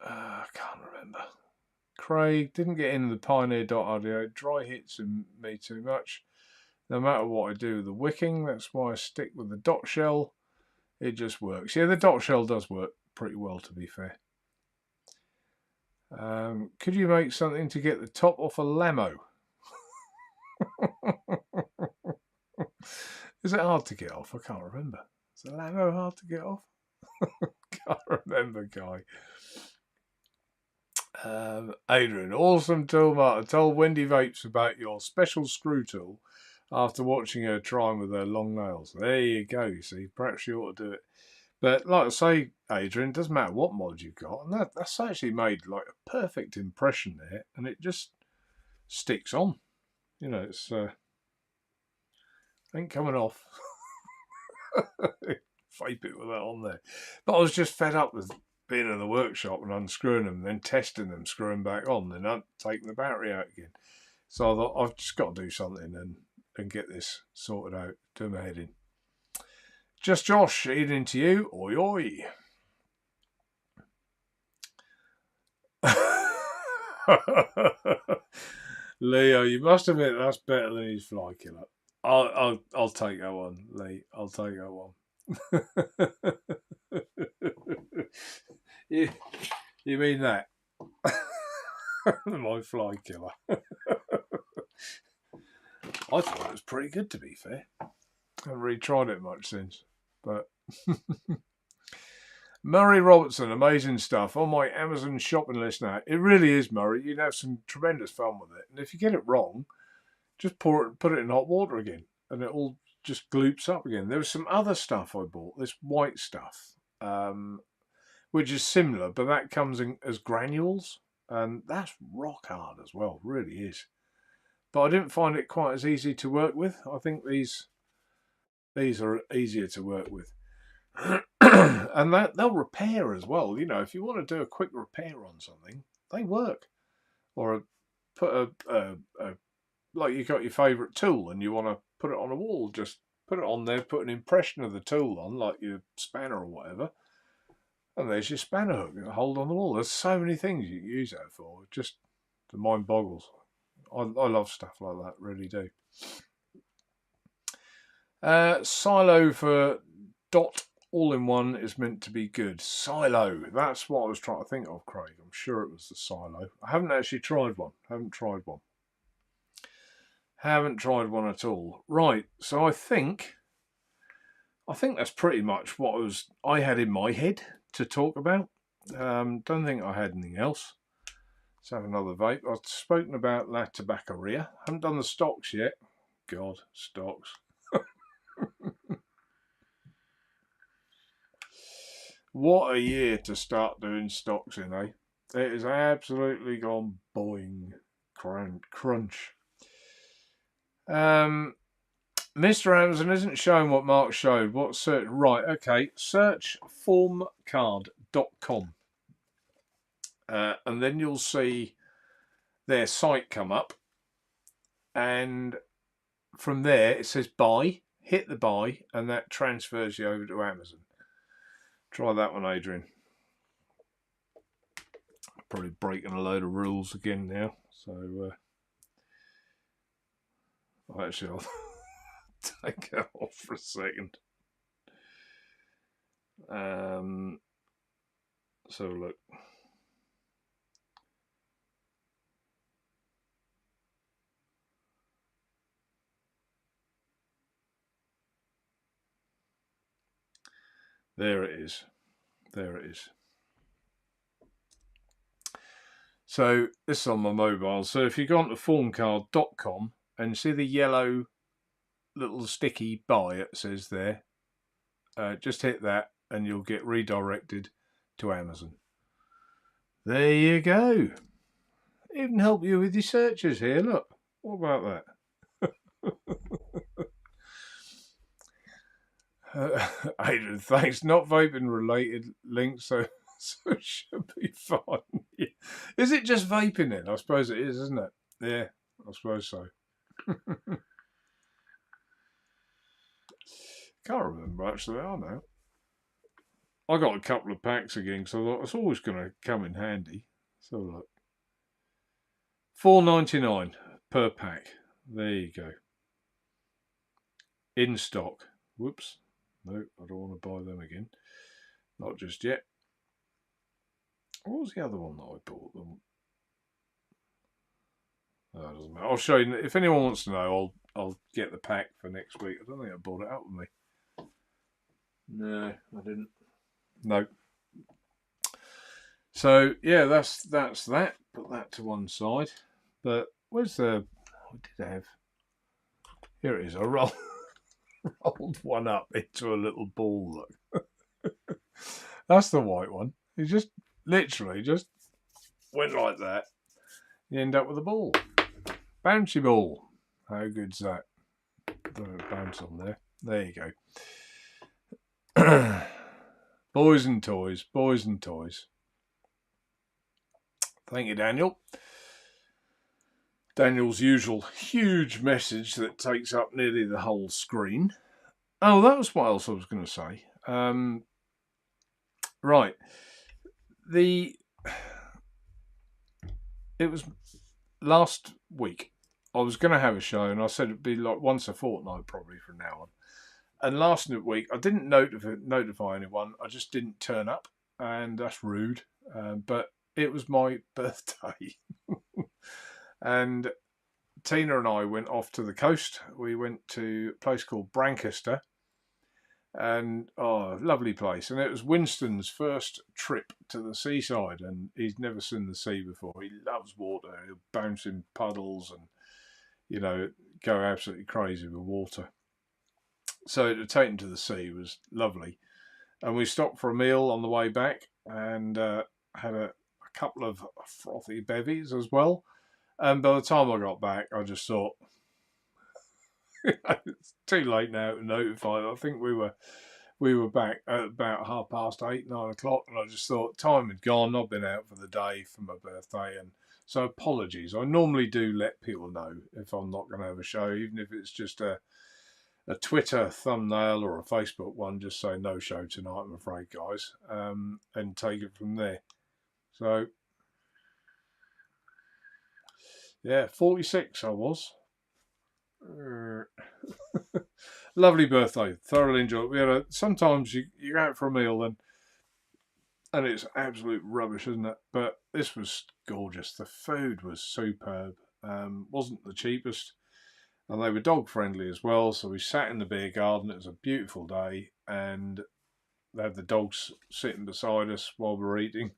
I can't remember. Craig didn't get into the Pioneer.audio. Dry hits me too much. No matter what I do with the wicking, that's why I stick with the dot shell. It just works. Yeah, the dot shell does work pretty well, to be fair. Could you make something to get the top off a Lamo? Is it hard to get off? I can't remember. Is a Lamo hard to get off? Can't remember, guy. Adrian, awesome tool, Mark. I told Wendy Vapes about your special screw tool after watching her trying with her long nails. There you go, you see. Perhaps you ought to do it. But like I say, Adrian, it doesn't matter what mod you've got. And that's actually made like a perfect impression there. And it just sticks on. You know, it's ain't coming off. Vape it with that on there. But I was just fed up with being in the workshop and unscrewing them, then testing them, screwing back on, then taking the battery out again. So I thought, I've just got to do something and get this sorted out. Do my head in. Just Josh, eating to you. Oi, oi. Leo, you must admit that's better than his fly killer. I'll take that one, Lee. I'll take that one. You mean that? My fly killer. I thought it was pretty good, to be fair. I haven't really tried it much since, but Murray Robertson, amazing stuff on my Amazon shopping list now. It really is, Murray. You'd have some tremendous fun with it, and if you get it wrong, just put it in hot water again, and it all just gloops up again. There was some other stuff I bought, this white stuff, which is similar, but that comes in as granules, and that's rock hard as well, really is. But I didn't find it quite as easy to work with. I think these are easier to work with. And that they'll repair as well. You know, if you want to do a quick repair on something, they work. Or put a like you got your favourite tool and you want to put it on a wall, just put it on there, put an impression of the tool on, like your spanner or whatever, and there's your spanner hook, hold on the wall. There's so many things you can use that for. Just the mind boggles. I love stuff like that, really do. Silo for dot all-in-one is meant to be good. Silo, that's what I was trying to think of, Craig. I'm sure it was the Silo. I haven't actually tried one. Haven't tried one at all. Right, so I think that's pretty much what I had in my head to talk about. Don't think I had anything else. Let's have another vape. I've spoken about La Tabaccaria. Haven't done the stocks yet. God, stocks. What a year to start doing stocks in, eh? It has absolutely gone boing. Crunch. Mr. Amazon isn't showing what Mark showed. What search? Right, okay. Search formcard.com. And then you'll see their site come up, and from there it says buy. Hit the buy, and that transfers you over to Amazon. Try that one, Adrian. Probably breaking a load of rules again now. So actually, I'll take it off for a second. So look. There it is. There it is. So this is on my mobile. So if you go on to formcard.com and see the yellow little sticky buy it says there, just hit that and you'll get redirected to Amazon. There you go. Even help you with your searches here. Look, what about that? Adrian, thanks. Not vaping related links, so it should be fine. Yeah. Is it just vaping then? I suppose it is, isn't it? Yeah, I suppose so. Can't remember actually. I know. I got a couple of packs again, so I thought it's always going to come in handy. So look, $4.99 per pack. There you go. In stock. Whoops. No, I don't want to buy them again. Not just yet. What was the other one that I bought them? Oh, it doesn't matter. I'll show you. If anyone wants to know, I'll get the pack for next week. I don't think I bought it out with me. No, I didn't. No. So yeah, that's that. Put that to one side. But where's the? What did I have? Here it is. I rolled one up into a little ball. Look, that's the white one. You just literally just went like that. You end up with a ball, bouncy ball. How good's that? Don't bounce on there. There you go. Boys and toys, boys and toys. Thank you, Daniel. Daniel's usual huge message that takes up nearly the whole screen. Oh, that was what else I was going to say. Right. It was last week. I was going to have a show, and I said it'd be like once a fortnight probably from now on. And last week, I didn't notify anyone. I just didn't turn up, and that's rude. But it was my birthday. And Tina and I went off to the coast. We went to a place called Brancaster. And lovely place. And it was Winston's first trip to the seaside, and he's never seen the sea before. He loves water. He'll bounce in puddles and, go absolutely crazy with water. So to take him to the sea was lovely. And we stopped for a meal on the way back and had a couple of frothy bevies as well. And by the time I got back, I just thought, it's too late now to notify. I think we were back at about 8:30, 9 o'clock, and I just thought time had gone. I've been out for the day for my birthday, and so apologies. I normally do let people know if I'm not going to have a show, even if it's just a Twitter thumbnail or a Facebook one. Just say no show tonight, I'm afraid, guys, and take it from there. So yeah, 46 I was. Lovely birthday, thoroughly enjoyed it. We had sometimes you're out for a meal and it's absolute rubbish, isn't it? But this was gorgeous. The food was superb. Wasn't the cheapest, and they were dog friendly as well. So we sat in the beer garden. It was a beautiful day, and they had the dogs sitting beside us while we were eating.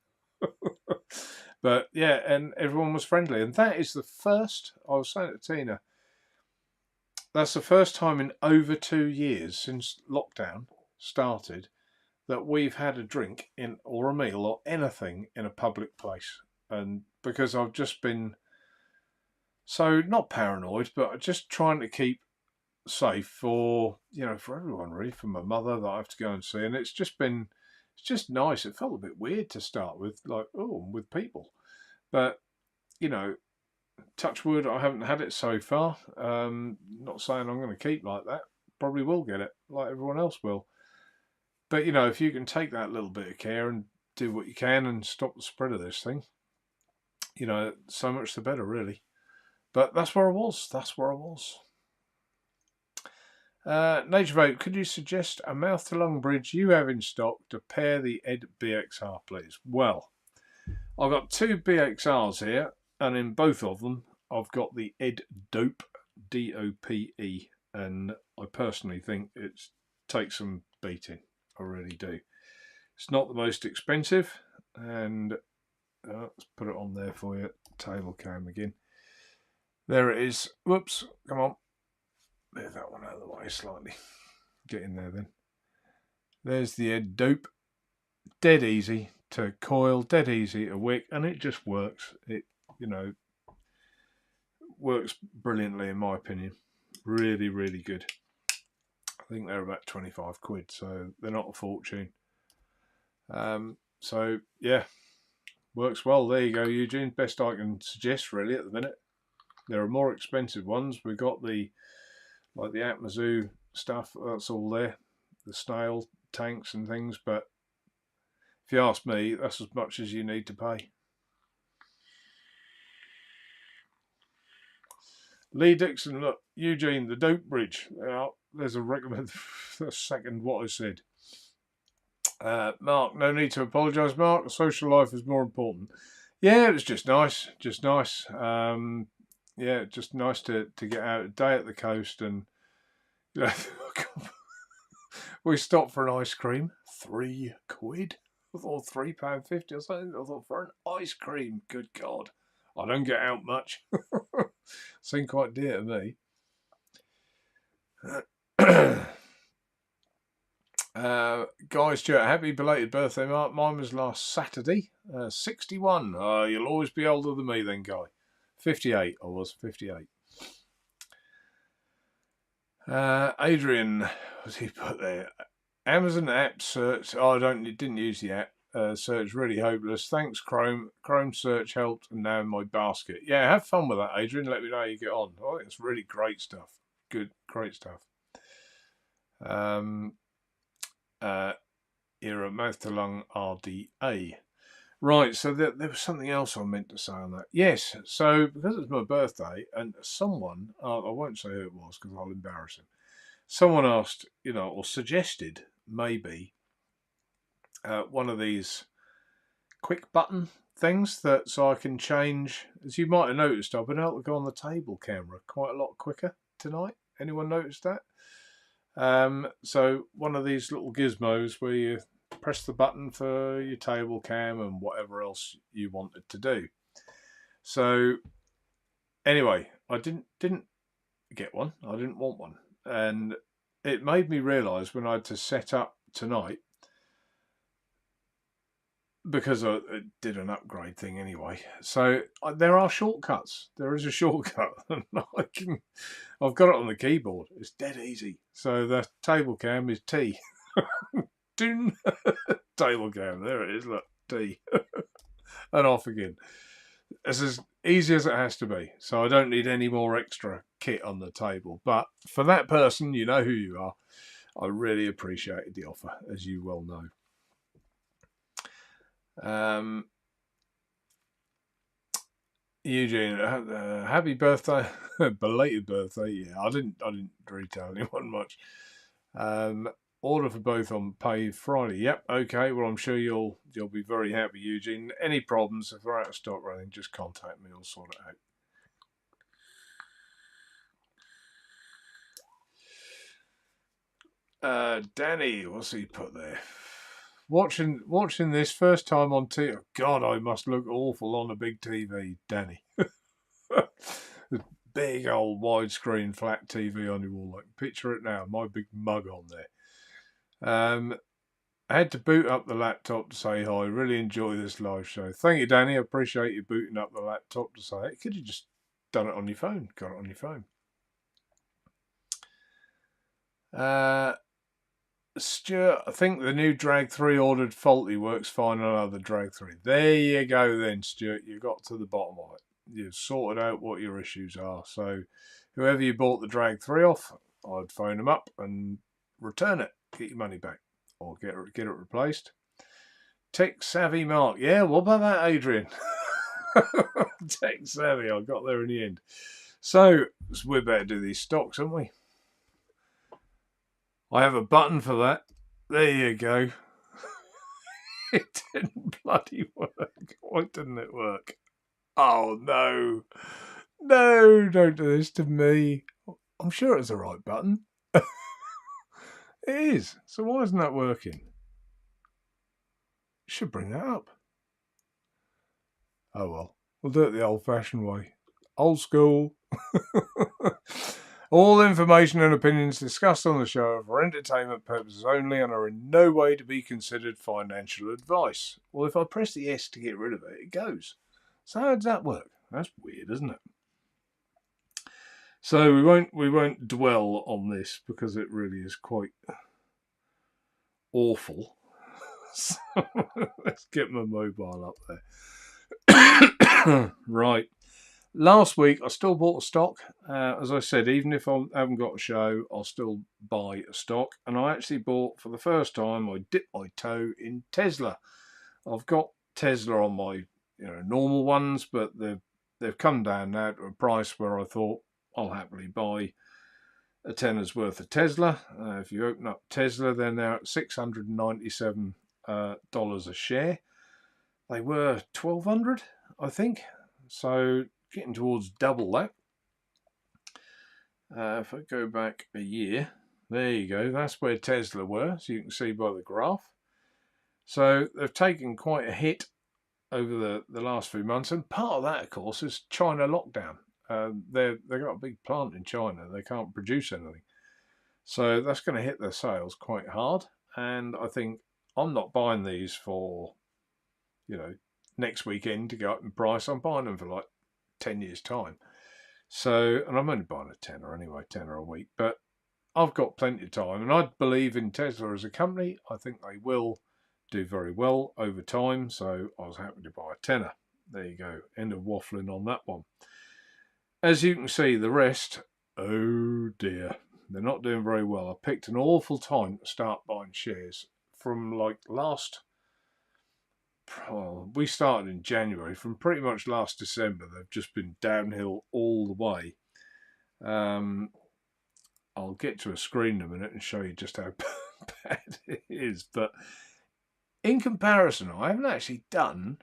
But yeah, and everyone was friendly, and that is the first. I was saying to Tina, that's the first time in over 2 years since lockdown started that we've had a drink or a meal or anything in a public place. And because I've just been so not paranoid, but just trying to keep safe for everyone really, for my mother that I have to go and see. And it's just nice. It felt a bit weird to start with, with people, but touch wood, I haven't had it so far. Not saying I'm going to keep like that. Probably will get it, like everyone else will. But, you know, if you can take that little bit of care and do what you can and stop the spread of this thing, you know, so much the better, really. But that's where I was. That's where I was. Naturevape, could you suggest a mouth-to-lung bridge you have in stock to pair the Ed BXR, please? Well, I've got two BXRs here, and in both of them, I've got the Ed Dope, D-O-P-E, and I personally think it takes some beating. I really do. It's not the most expensive, and let's put it on there for you. Table cam again. There it is. Whoops, come on. Move that one out of the way slightly. Get in there then. There's the Ed Dope. Dead easy to coil, dead easy to wick, and it just works. It, you know, works brilliantly in my opinion. Really, really good. I think they're about 25 quid, so they're not a fortune. So yeah, works well. There you go, Eugene. Best I can suggest really at the minute. There are more expensive ones. We've got the like the Atmazoo stuff. That's all there. The snail tanks and things, but if you ask me, that's as much as you need to pay. Lee Dixon, look, Eugene, the Dope Bridge. There's a recommend. A second what I said. Mark, no need to apologise, Mark. Social life is more important. Yeah, it was just nice. Just nice. Yeah, just nice to get out a day at the coast, and you know, we stopped for an ice cream. 3 quid. I thought £3.50 or something. I thought for an ice cream. Good God, I don't get out much. Seemed quite dear to me. Guy Stewart, happy belated birthday, Mark. Mine was last Saturday. 61. You'll always be older than me then, Guy. 58. I was 58. Adrian, what's he put there? Amazon app search. Oh, I didn't use the app. Search really hopeless. Thanks, Chrome. Chrome search helped, and now in my basket. Yeah, have fun with that, Adrian. Let me know how you get on. I think it's really great stuff. Good, great stuff. Era mouth to lung RDA. Right, so there was something else I meant to say on that. Yes, so because it's my birthday, and someone, I won't say who it was because I'll embarrass him. Someone asked, you know, or suggested maybe one of these quick button things that so I can change. As you might have noticed, I've been able to go on the table camera quite a lot quicker tonight. Anyone noticed that? So one of these little gizmos where you press the button for your table cam and whatever else you wanted to do. So anyway, I didn't get one. I didn't want one, and it made me realise when I had to set up tonight, because I did an upgrade thing anyway. So there are shortcuts. There is a shortcut, and I've got it on the keyboard. It's dead easy. So the table cam is T. Table cam. There it is. Look, T. And off again. It's as easy as it has to be. So I don't need any more extra kit on the table. But for that person, you know who you are. I really appreciated the offer, as you well know. Eugene, happy birthday, belated birthday. Yeah, I didn't really tell anyone much. Order for both on Pay Friday. Yep, okay. Well, I'm sure you'll be very happy, Eugene. Any problems, if we're out of stock or anything, just contact me. I'll sort it out. Danny, what's he put there? Watching this first time on TV. God, I must look awful on a big TV, Danny. Big old widescreen flat TV on your wall. Like, picture it now, my big mug on there. I had to boot up the laptop to say hi. Really enjoy this live show. Thank you, Danny. I appreciate you booting up the laptop to say it. Could you just done it on your phone? Got it on your phone. Stuart, I think the new Drag 3 ordered faulty works fine on other Drag 3. There you go then, Stuart. You got to the bottom of it. you've sorted out what your issues are. So whoever you bought the Drag 3 off, I'd phone them up and return it, get your money back, or get it replaced. Tech Savvy Mark. Yeah, what about that, Adrian? Tech Savvy, I got there in the end. So we better do these stocks, haven't we? I have a button for that. There you go. It didn't bloody work. Why didn't it work? Oh, no. No, don't do this to me. I'm sure it's the right button. It is. So why isn't that working? Should bring that up. Oh, well. We'll do it the old-fashioned way. Old school. All information and opinions discussed on the show are for entertainment purposes only and are in no way to be considered financial advice. Well, if I press the S to get rid of it, it goes. So how does that work? That's weird, isn't it? So we won't dwell on this because it really is quite awful. So let's get my mobile up there. Right. Last week, I still bought a stock. As I said, even if I haven't got a show, I'll still buy a stock. And I actually bought, for the first time, I dipped my toe in Tesla. I've got Tesla on my normal ones, but they've come down now to a price where I thought I'll happily buy a tenner's worth of Tesla. If you open up Tesla, they're now at $697 a share. They were $1,200, I think. So getting towards double that. If I go back a year, there you go. That's where Tesla were, so you can see by the graph. So they've taken quite a hit over the last few months, and part of that, of course, is China lockdown. They've got a big plant in China. They can't produce anything. So that's going to hit their sales quite hard. And I think I'm not buying these for, next weekend to go up in price. I'm buying them for like 10 years' time. So, and I'm only buying a tenner anyway, tenner a week. But I've got plenty of time. And I believe in Tesla as a company. I think they will do very well over time. So I was happy to buy a tenner. There you go. End of waffling on that one. As you can see, the rest, oh dear, they're not doing very well. I picked an awful time to start buying shares from like we started in January. From pretty much last December, they've just been downhill all the way. I'll get to a screen in a minute and show you just how bad it is. But in comparison, I haven't actually done,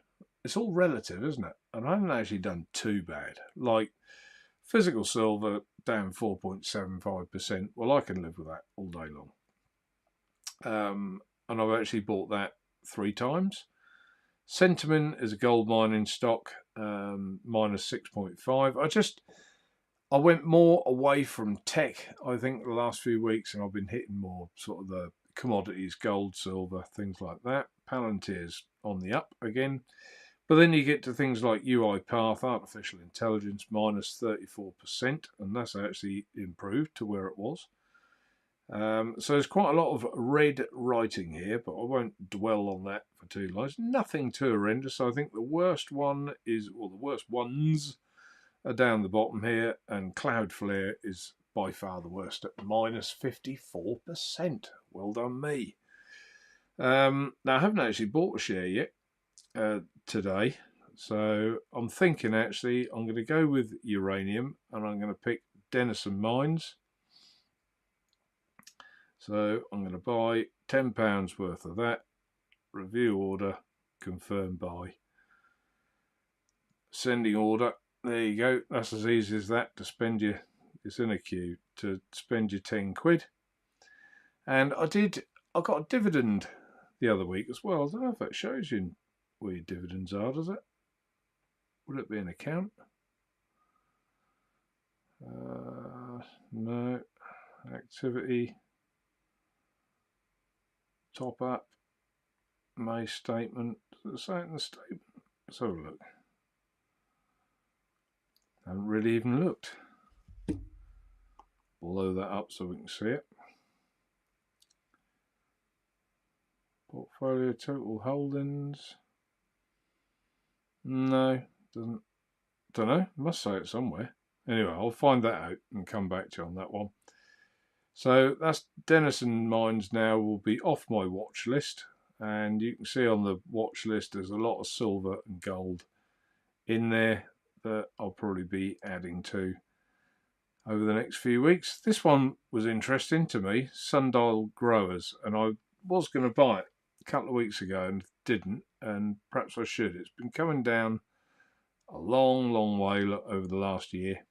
it's all relative, isn't it? And I haven't actually done too bad. Like physical silver down 4.75%. Well, I can live with that all day long. And I've actually bought that 3 times. Sentiment is a gold mining stock, minus 6.5. I went more away from tech, I think, the last few weeks, and I've been hitting more sort of the commodities, gold, silver, things like that. Palantir's on the up again. But then you get to things like UiPath, artificial intelligence, minus 34%, and that's actually improved to where it was. So there's quite a lot of red writing here, but I won't dwell on that for too long. It's nothing too horrendous. I think the worst one is, or the worst ones are down the bottom here, and Cloudflare is by far the worst at minus 54%. Well done me. Now, I haven't actually bought a share yet today, so I'm thinking actually I'm going to go with uranium, and I'm going to pick Denison Mines. So I'm going to buy £10 worth of that. Review order, confirm buy. Sending order. There you go. That's as easy as that to spend your, it's in a queue, to spend your 10 quid. And I got a dividend the other week as well. I don't know if that shows you where your dividends are, does it? Would it be an account? No. Activity. Top up. May statement. Does it say it in the statement? Let's have a look. I haven't really even looked. Blow that up so we can see it. Portfolio total holdings. No, doesn't Don't know. Must say it somewhere. Anyway, I'll find that out and come back to you on that one. So that's Denison Mines now will be off my watch list. And you can see on the watch list there's a lot of silver and gold in there that I'll probably be adding to over the next few weeks. This one was interesting to me, Sundial Growers, and I was going to buy it a couple of weeks ago and didn't, and perhaps I should. It's been coming down a long way over the last year.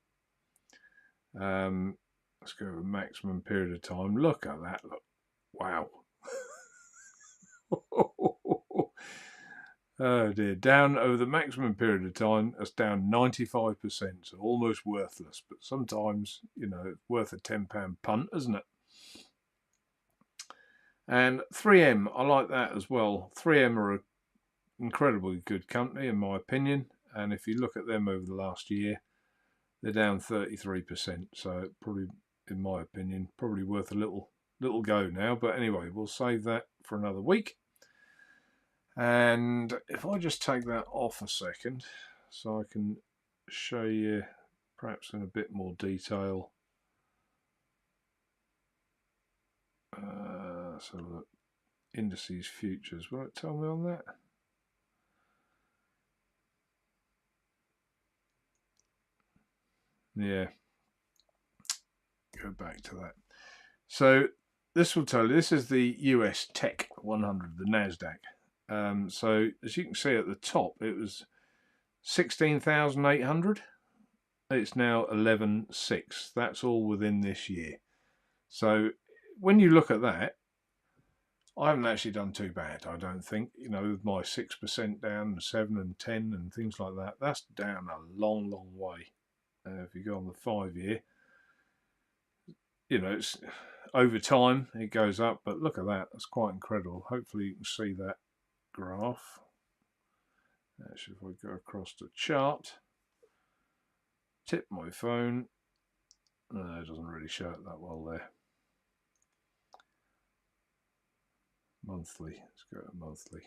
Let's go with maximum period of time. Look at that. Look. Wow. Oh dear. Down over the maximum period of time, that's down 95%, so almost worthless. But sometimes, you know, it's worth a £10 punt, isn't it? And 3M, I like that as well. 3M are an incredibly good company, in my opinion. And if you look at them over the last year, they're down 33%. So probably, in my opinion, probably worth a little go now. But anyway, we'll save that for another week. And if I just take that off a second, so I can show you perhaps in a bit more detail. So look, indices futures, will it tell me on that? Yeah, go back to that. So this will tell you, this is the US Tech 100, the NASDAQ. So as you can see at the top, it was 16,800. It's now 11,600. That's all within this year. So when you look at that, I haven't actually done too bad, I don't think. You know, with my 6% down, 7 and 10 and things like that, that's down a long way. If you go on the 5-year, you know, it's over time it goes up, but look at that, that's quite incredible. Hopefully you can see that graph. Actually, if I go across the chart, tip my phone, no, it doesn't really show it that well there. Monthly, let's go to monthly.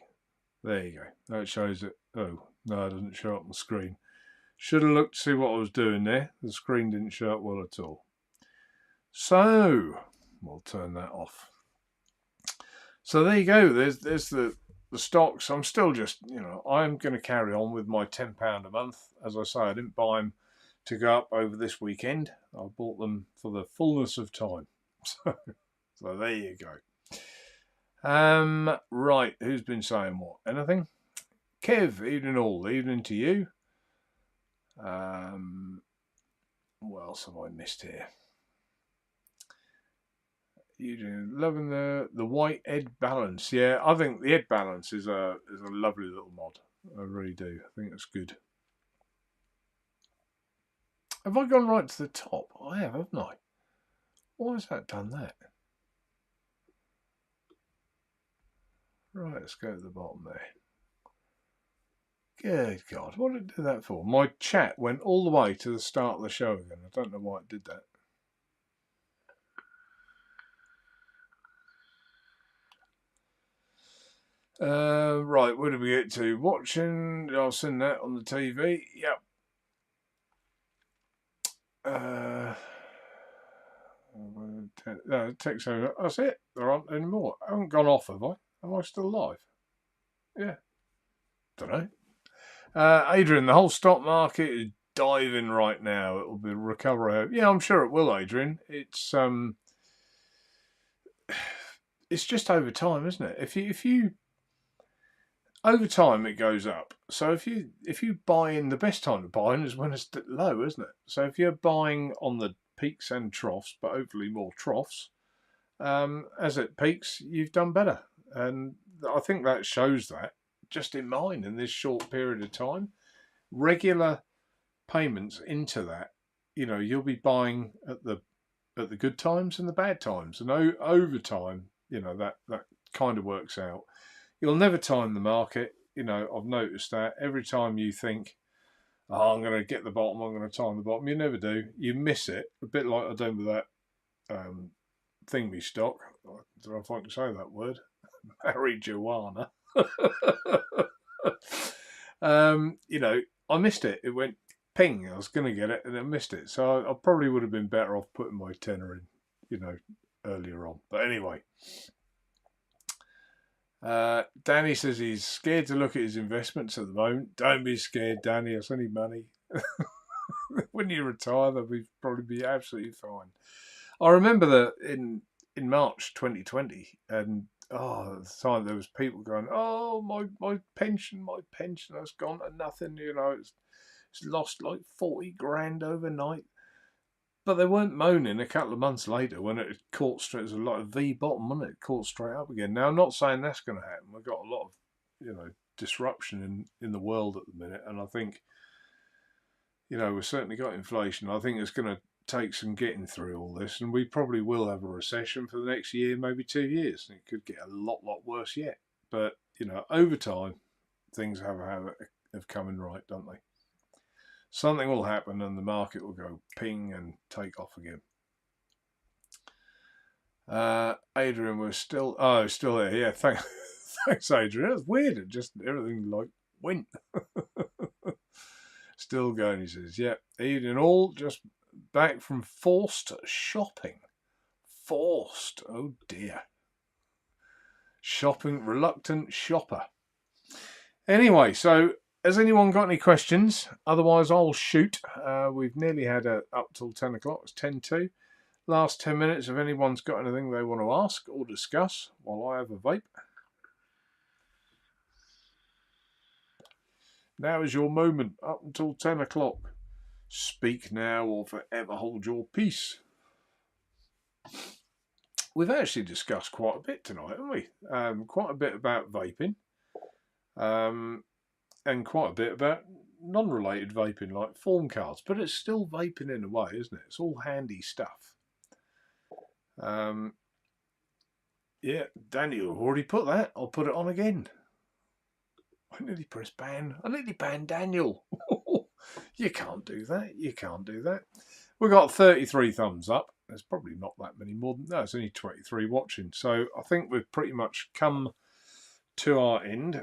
There you go. Now it shows it. Oh, no, it doesn't show up on the screen. Should have looked to see what I was doing there. The screen didn't show up well at all. So, we'll turn that off. So there you go. There's the stocks. I'm still just, you know, I'm going to carry on with my £10 a month. As I say, I didn't buy them to go up over this weekend. I bought them for the fullness of time. So there you go. Right, who's been saying what? Anything? Kev, evening all. Evening to you. What else have I missed here? You loving the white Ed balance? Yeah, I think the Ed balance is a lovely little mod. I really do. I think it's good. Have I gone right to the top? I have, haven't I? Why has that done that? Right, let's go to the bottom there. Good God, what did it do that for? My chat went all the way to the start of the show again. I don't know why it did that. Right, where did we get to? Watching, I'll send that on the TV. Yep. Text over. That's it. There aren't any more. I haven't gone off, have I? Am I still live? Yeah. Don't know. Adrian, the whole stock market is diving right now. It will be recovery. Yeah, I'm sure it will, Adrian. It's just over time, isn't it? If you over time it goes up. So if you buy in, the best time to buy in is when it's low, isn't it? So if you're buying on the peaks and troughs, but hopefully more troughs, as it peaks, you've done better. And I think that shows that just in mine in this short period of time. Regular payments into that, you know, you'll be buying at the good times and the bad times, and over time, you know, that kind of works out. You'll never time the market. You know, I've noticed that every time you think, oh, I'm going to get the bottom, I'm going to time the bottom, you never do. You miss it, a bit like I done with that thingy stock. I don't know if I can say that word. Marijuana. You know, I missed it. It went ping, I was going to get it and I missed it. So I probably would have been better off putting my tenner in, you know, earlier on. But anyway, Danny says he's scared to look at his investments at the moment. Don't be scared, Danny. It's only money. When you retire, they'll probably be absolutely fine. I remember that in March 2020, and at the time there was people going, "Oh, my pension has gone to nothing." You know, it's lost like 40 grand overnight. But they weren't moaning a couple of months later when it caught straight. It was like a V bottom, wasn't it? It caught straight up again. Now, I'm not saying that's going to happen. We've got a lot of, disruption in the world at the minute, and I think, we've certainly got inflation. I think it's going to take some getting through all this, and we probably will have a recession for the next year, maybe 2 years. It could get a lot worse yet. But over time, things have come in right, don't they? Something will happen and the market will go ping and take off again. Adrian was still there. Yeah, thanks, Adrian. It's weird. It just everything like went. Still going, he says. Yeah, evening all, just back from forced shopping. Forced. Oh dear. Shopping, reluctant shopper. Anyway, so has anyone got any questions? Otherwise, I'll shoot. We've nearly had up till 10 o'clock. It's 10:02. Last 10 minutes, if anyone's got anything they want to ask or discuss while I have a vape. Now is your moment, up until 10 o'clock. Speak now or forever hold your peace. We've actually discussed quite a bit tonight, haven't we? Quite a bit about vaping. And quite a bit about non-related vaping like form cards, but it's still vaping in a way, isn't it? It's all handy stuff. Yeah, Daniel already put that. I'll put it on again. I nearly pressed ban. I nearly banned Daniel. You can't do that. You can't do that. We've got 33 thumbs up. There's probably not that many more than that. It's only 23 watching. So I think we've pretty much come to our end.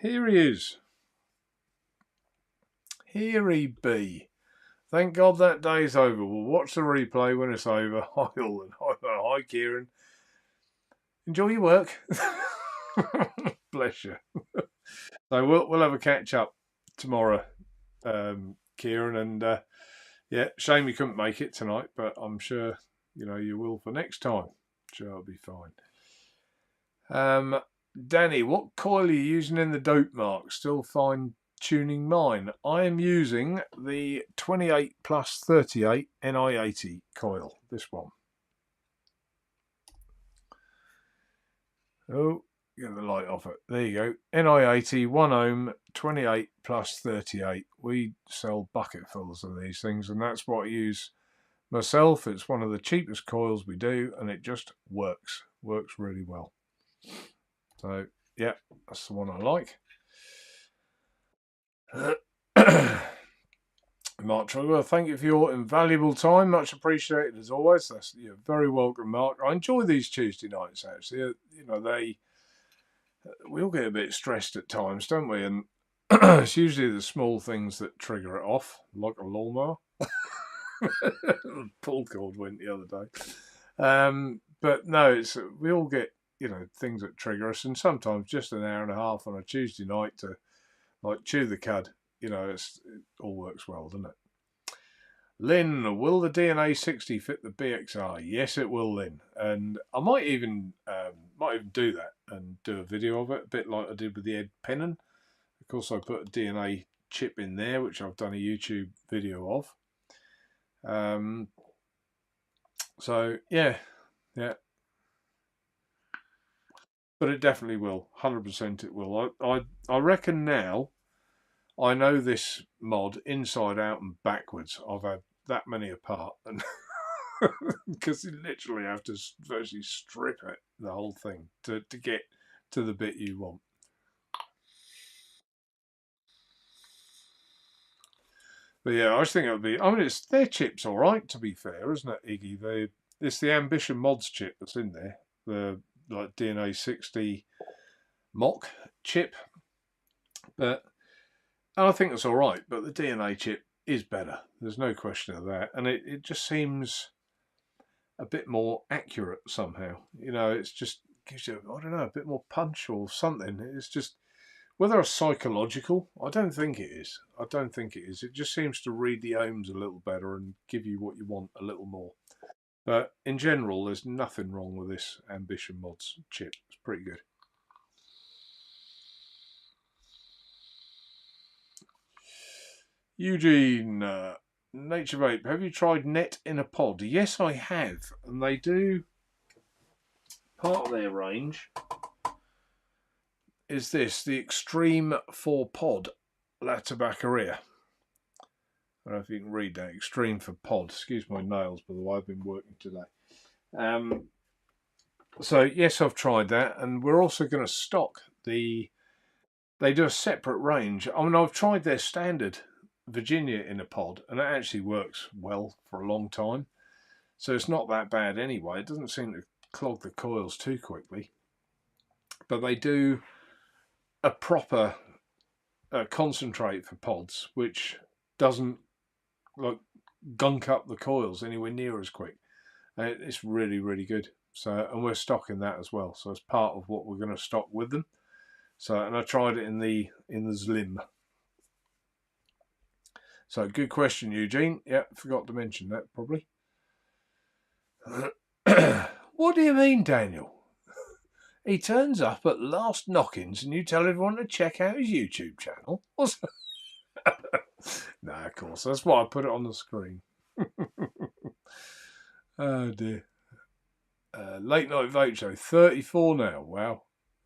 Here he is. Here he be. Thank God that day's over. We'll watch the replay when it's over. Hi, Alden. Hi, Kieron. Enjoy your work. Bless you. So we'll have a catch up tomorrow, Kieron, and yeah, shame you couldn't make it tonight, but I'm sure you will for next time. Sure, it'll be fine. Danny, what coil are you using in the dope mark? Still fine tuning mine. I am using the 28 plus 38 NI80 coil. This one. Oh, get the light off it. There you go. NI80, 1 ohm, 28 plus 38. We sell bucketfuls of these things, and that's what I use myself. It's one of the cheapest coils we do, and it just works. Works really well. So, yeah, that's the one I like. Mark Trugwell, thank you for your invaluable time. Much appreciated as always. That's very welcome, Mark. I enjoy these Tuesday nights, actually. We all get a bit stressed at times, don't we? And it's usually the small things that trigger it off, like a lawnmower. Pull cord went the other day. But no, we all get things that trigger us, and sometimes just an hour and a half on a Tuesday night to like chew the cud. It all works well, doesn't it? Lynn, will the DNA 60 fit the BXR? Yes, it will, Lynn. And I might even do that and do a video of it, a bit like I did with the Ed Pennon. Of course, I put a DNA chip in there, which I've done a YouTube video of. So yeah. But it definitely will. 100% it will. I reckon now I know this mod inside out and backwards. I've had that many apart, and because you literally have to virtually strip it, the whole thing, to get to the bit you want. But yeah, I just think it would be. I mean, their chip's all right, to be fair, isn't it, Iggy? It's the Ambition Mods chip that's in there, the like DNA 60 mock chip, but And I think that's all right, but the DNA chip is better. There's no question of that. And it just seems a bit more accurate somehow. You know, it's just gives you, I don't know, a bit more punch or something. It's just, whether it's psychological, I don't think it is. I don't think it is. It just seems to read the ohms a little better and give you what you want a little more. But in general, there's nothing wrong with this Ambition Mods chip. It's pretty good. Eugene, Naturevape, have you tried Net in a Pod? Yes, I have. And they do, part of their range is this, the Extreme 4 Pod La Tabaccaria. I don't know if you can read that. Extreme for Pod. Excuse my nails, by the way. I've been working today. So, yes, I've tried that. And we're also going to stock the... They do a separate range. I mean, I've tried their standard Virginia in a pod, and it actually works well for a long time. So it's not that bad anyway. It doesn't seem to clog the coils too quickly. But they do a proper concentrate for pods, which doesn't like gunk up the coils anywhere near as quick. It's really, really good. So, and we're stocking that as well. So it's part of what we're going to stock with them. So, and I tried it in the Slim. So, good question, Eugene. Yeah, forgot to mention that probably. What do you mean, Daniel? He turns up at last knockings and you tell everyone to check out his YouTube channel? What's that? Nah, of course. That's why I put it on the screen. Oh, dear. Late Night Vape Show. 34 now. Wow.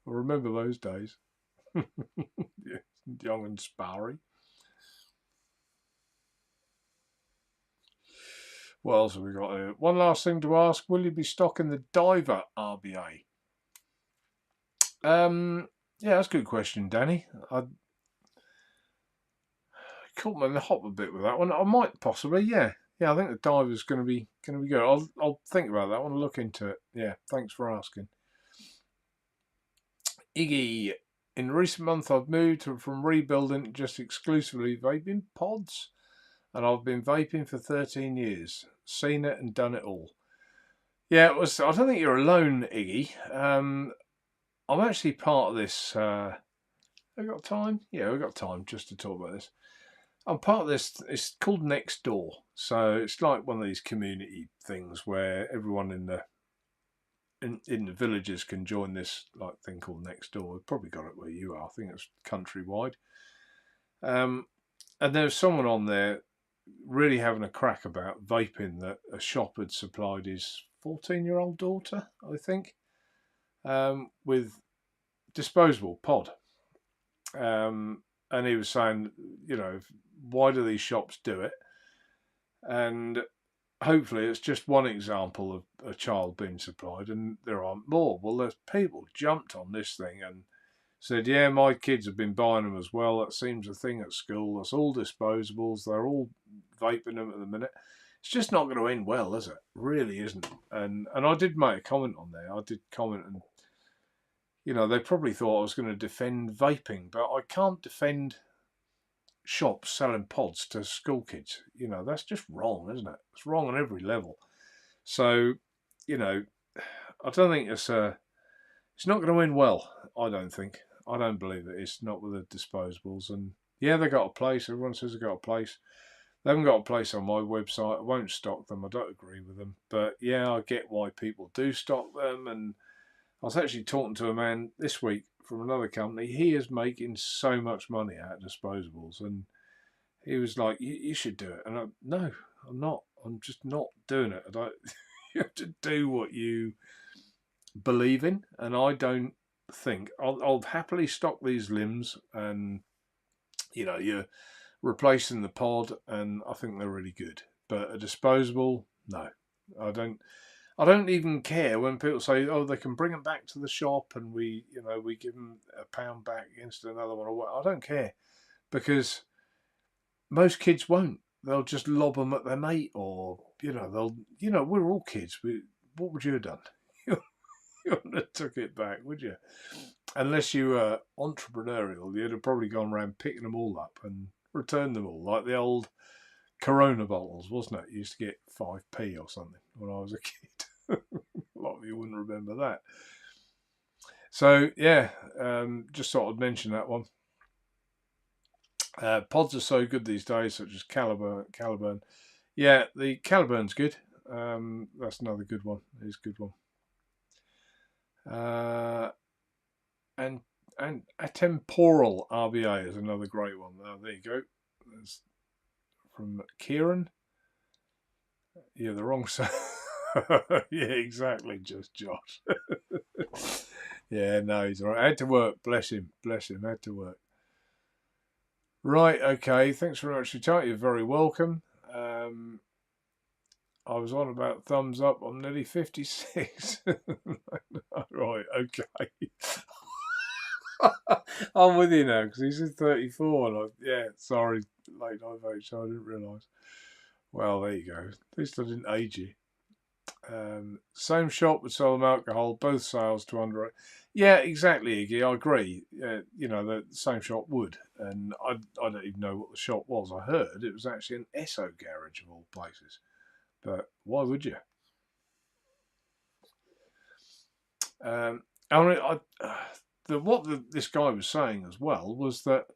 I remember those days. Yeah, young and sparry. What else have we got here? One last thing to ask. Will you be stocking the Diver RBA? Yeah, that's a good question, Danny. I caught me in the hop a bit with that one. I might possibly, yeah. Yeah, I think the Diver's going to be good. I'll think about that one. I'll look into it. Yeah, thanks for asking. Iggy, in recent months I've moved from rebuilding just exclusively vaping pods, and I've been vaping for 13 years. Seen it and done it all. Yeah, it was. I don't think you're alone, Iggy. I'm actually part of this. Have we got time? Yeah, we've got time just to talk about this. I'm part of this. It's called Next Door. So it's like one of these community things where everyone in the villages can join this like thing called Next Door. We've probably got it where you are. I think it's countrywide. And there's someone on there really having a crack about vaping that a shop had supplied his 14-year-old daughter, I think, with disposable pod. And he was saying, you know, why do these shops do it? And hopefully it's just one example of a child being supplied, and there aren't more. Well, there's people jumped on this thing and said, yeah, my kids have been buying them as well. That seems a thing at school. That's all disposables. They're all vaping them at the minute. It's just not going to end well, is it? Really isn't. And I did make a comment on there. I did comment, and you know, they probably thought I was going to defend vaping, but I can't defend shops selling pods to school kids. You know, that's just wrong, isn't it? It's wrong on every level. So, you know, I don't think it's not going to end well. I don't think. I don't believe it. It's not with the disposables. And yeah, they got a place. Everyone says they got a place. They haven't got a place on my website. I won't stock them. I don't agree with them. But yeah, I get why people do stock them. And I was actually talking to a man this week from another company. He is making so much money out of disposables. And he was like, you should do it. And no, I'm not. I'm just not doing it. You have to do what you believe in. And I don't think I'll happily stock these limbs, and you know, you're replacing the pod, and I think they're really good. But a disposable, no, I don't even care when people say, oh, they can bring them back to the shop and we give them £1 back against another one or what. I don't care, because most kids won't. They'll just lob them at their mate, or we're all kids. What would you have done? You wouldn't have took it back, would you? Unless you were entrepreneurial, you'd have probably gone around picking them all up and returned them all, like the old Corona bottles, wasn't it? You used to get 5p or something when I was a kid. A lot of you wouldn't remember that. So, yeah, just thought I'd mention that one. Pods are so good these days, such as Caliburn. Yeah, the Caliburn's good. That's another good one. It's a good one. And a temporal RBA is another great one. There you go. That's from Kieron. Yeah, the wrong side. Yeah, exactly. Just Josh. Yeah, no, he's all right. I had to work. Bless him. Bless him. Had to work. Right. Okay. Thanks very much for your time. You're very welcome. I was on about thumbs up. I'm nearly 56. Right. Okay. I'm with you now because he said 34. And yeah, sorry, late night vote, so I didn't realise. Well, there you go. At least I didn't age you. Same shop would sell them alcohol, both sales to under. Yeah, exactly, Iggy. I agree. You know, the same shop would, and I don't even know what the shop was. I heard it was actually an Esso garage of all places, but why would you? This guy was saying as well was that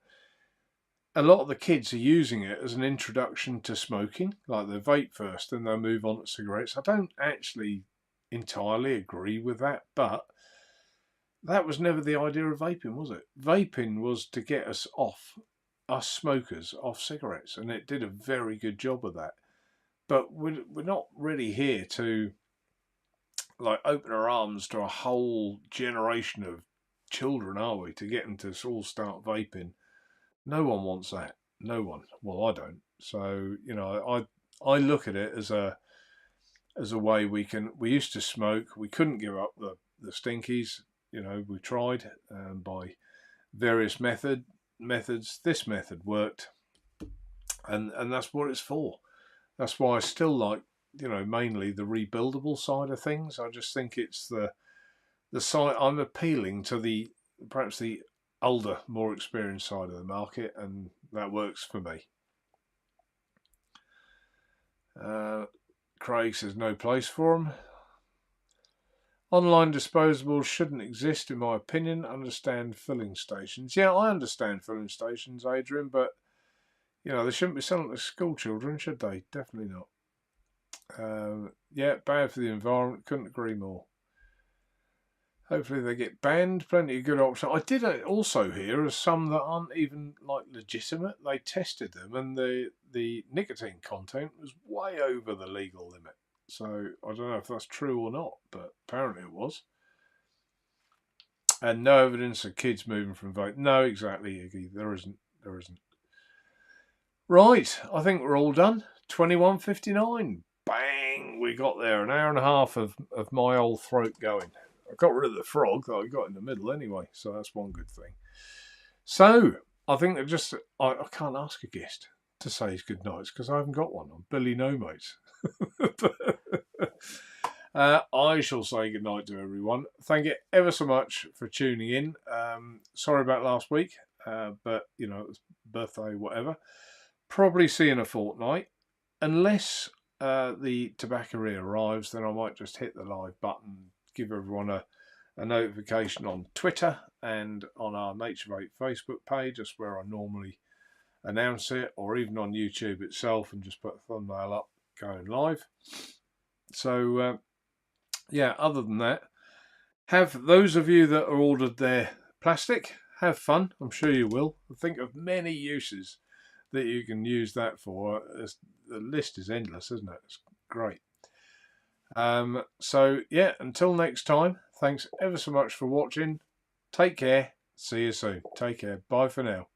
a lot of the kids are using it as an introduction to smoking, like they vape first and they'll move on to cigarettes. I don't actually entirely agree with that, but that was never the idea of vaping, was it? Vaping was to get us smokers, off cigarettes, and it did a very good job of that. But we're not really here to like open our arms to a whole generation of children, are we? To get them to all start vaping. No one wants that. No one. Well, I don't. So, you know, I look at it as a way we used to smoke. We couldn't give up the stinkies. You know, we tried by various methods. This method worked, and that's what it's for. That's why I still like, you know, mainly the rebuildable side of things. I just think it's the side I'm appealing to perhaps the older, more experienced side of the market, and that works for me. Craig says no place for them. Online disposables shouldn't exist, in my opinion. Understand filling stations. Yeah, I understand filling stations, Adrian, but you know, they shouldn't be selling to school children, should they? Definitely not. Yeah, bad for the environment. Couldn't agree more. Hopefully they get banned. Plenty of good options. I did also hear of some that aren't even like legitimate. They tested them, and the nicotine content was way over the legal limit. So I don't know if that's true or not, but apparently it was. And no evidence of kids moving from vape. No, exactly, Iggy. There isn't. There isn't. Right, I think we're all done. 21:59. Bang! We got there. An hour and a half of my old throat going. I got rid of the frog that I got in the middle anyway, so that's one good thing. So, I think that I can't ask a guest to say his good nights because I haven't got one. I'm Billy No Mates. I shall say good night to everyone. Thank you ever so much for tuning in. Sorry about last week, but, you know, it was birthday, whatever. Probably see you in a fortnight. Unless the tobacco arrives, then I might just hit the live button, give everyone a notification on Twitter and on our Naturevape Facebook page. That's where I normally announce it, or even on YouTube itself, and just put a thumbnail up going live. So, yeah, other than that, have those of you that are ordered their plastic, have fun. I'm sure you will. Think of many uses that you can use that for. The list is endless, isn't it? It's great. So yeah, until next time, thanks ever so much for watching. Take care. See you soon. Take care. Bye for now.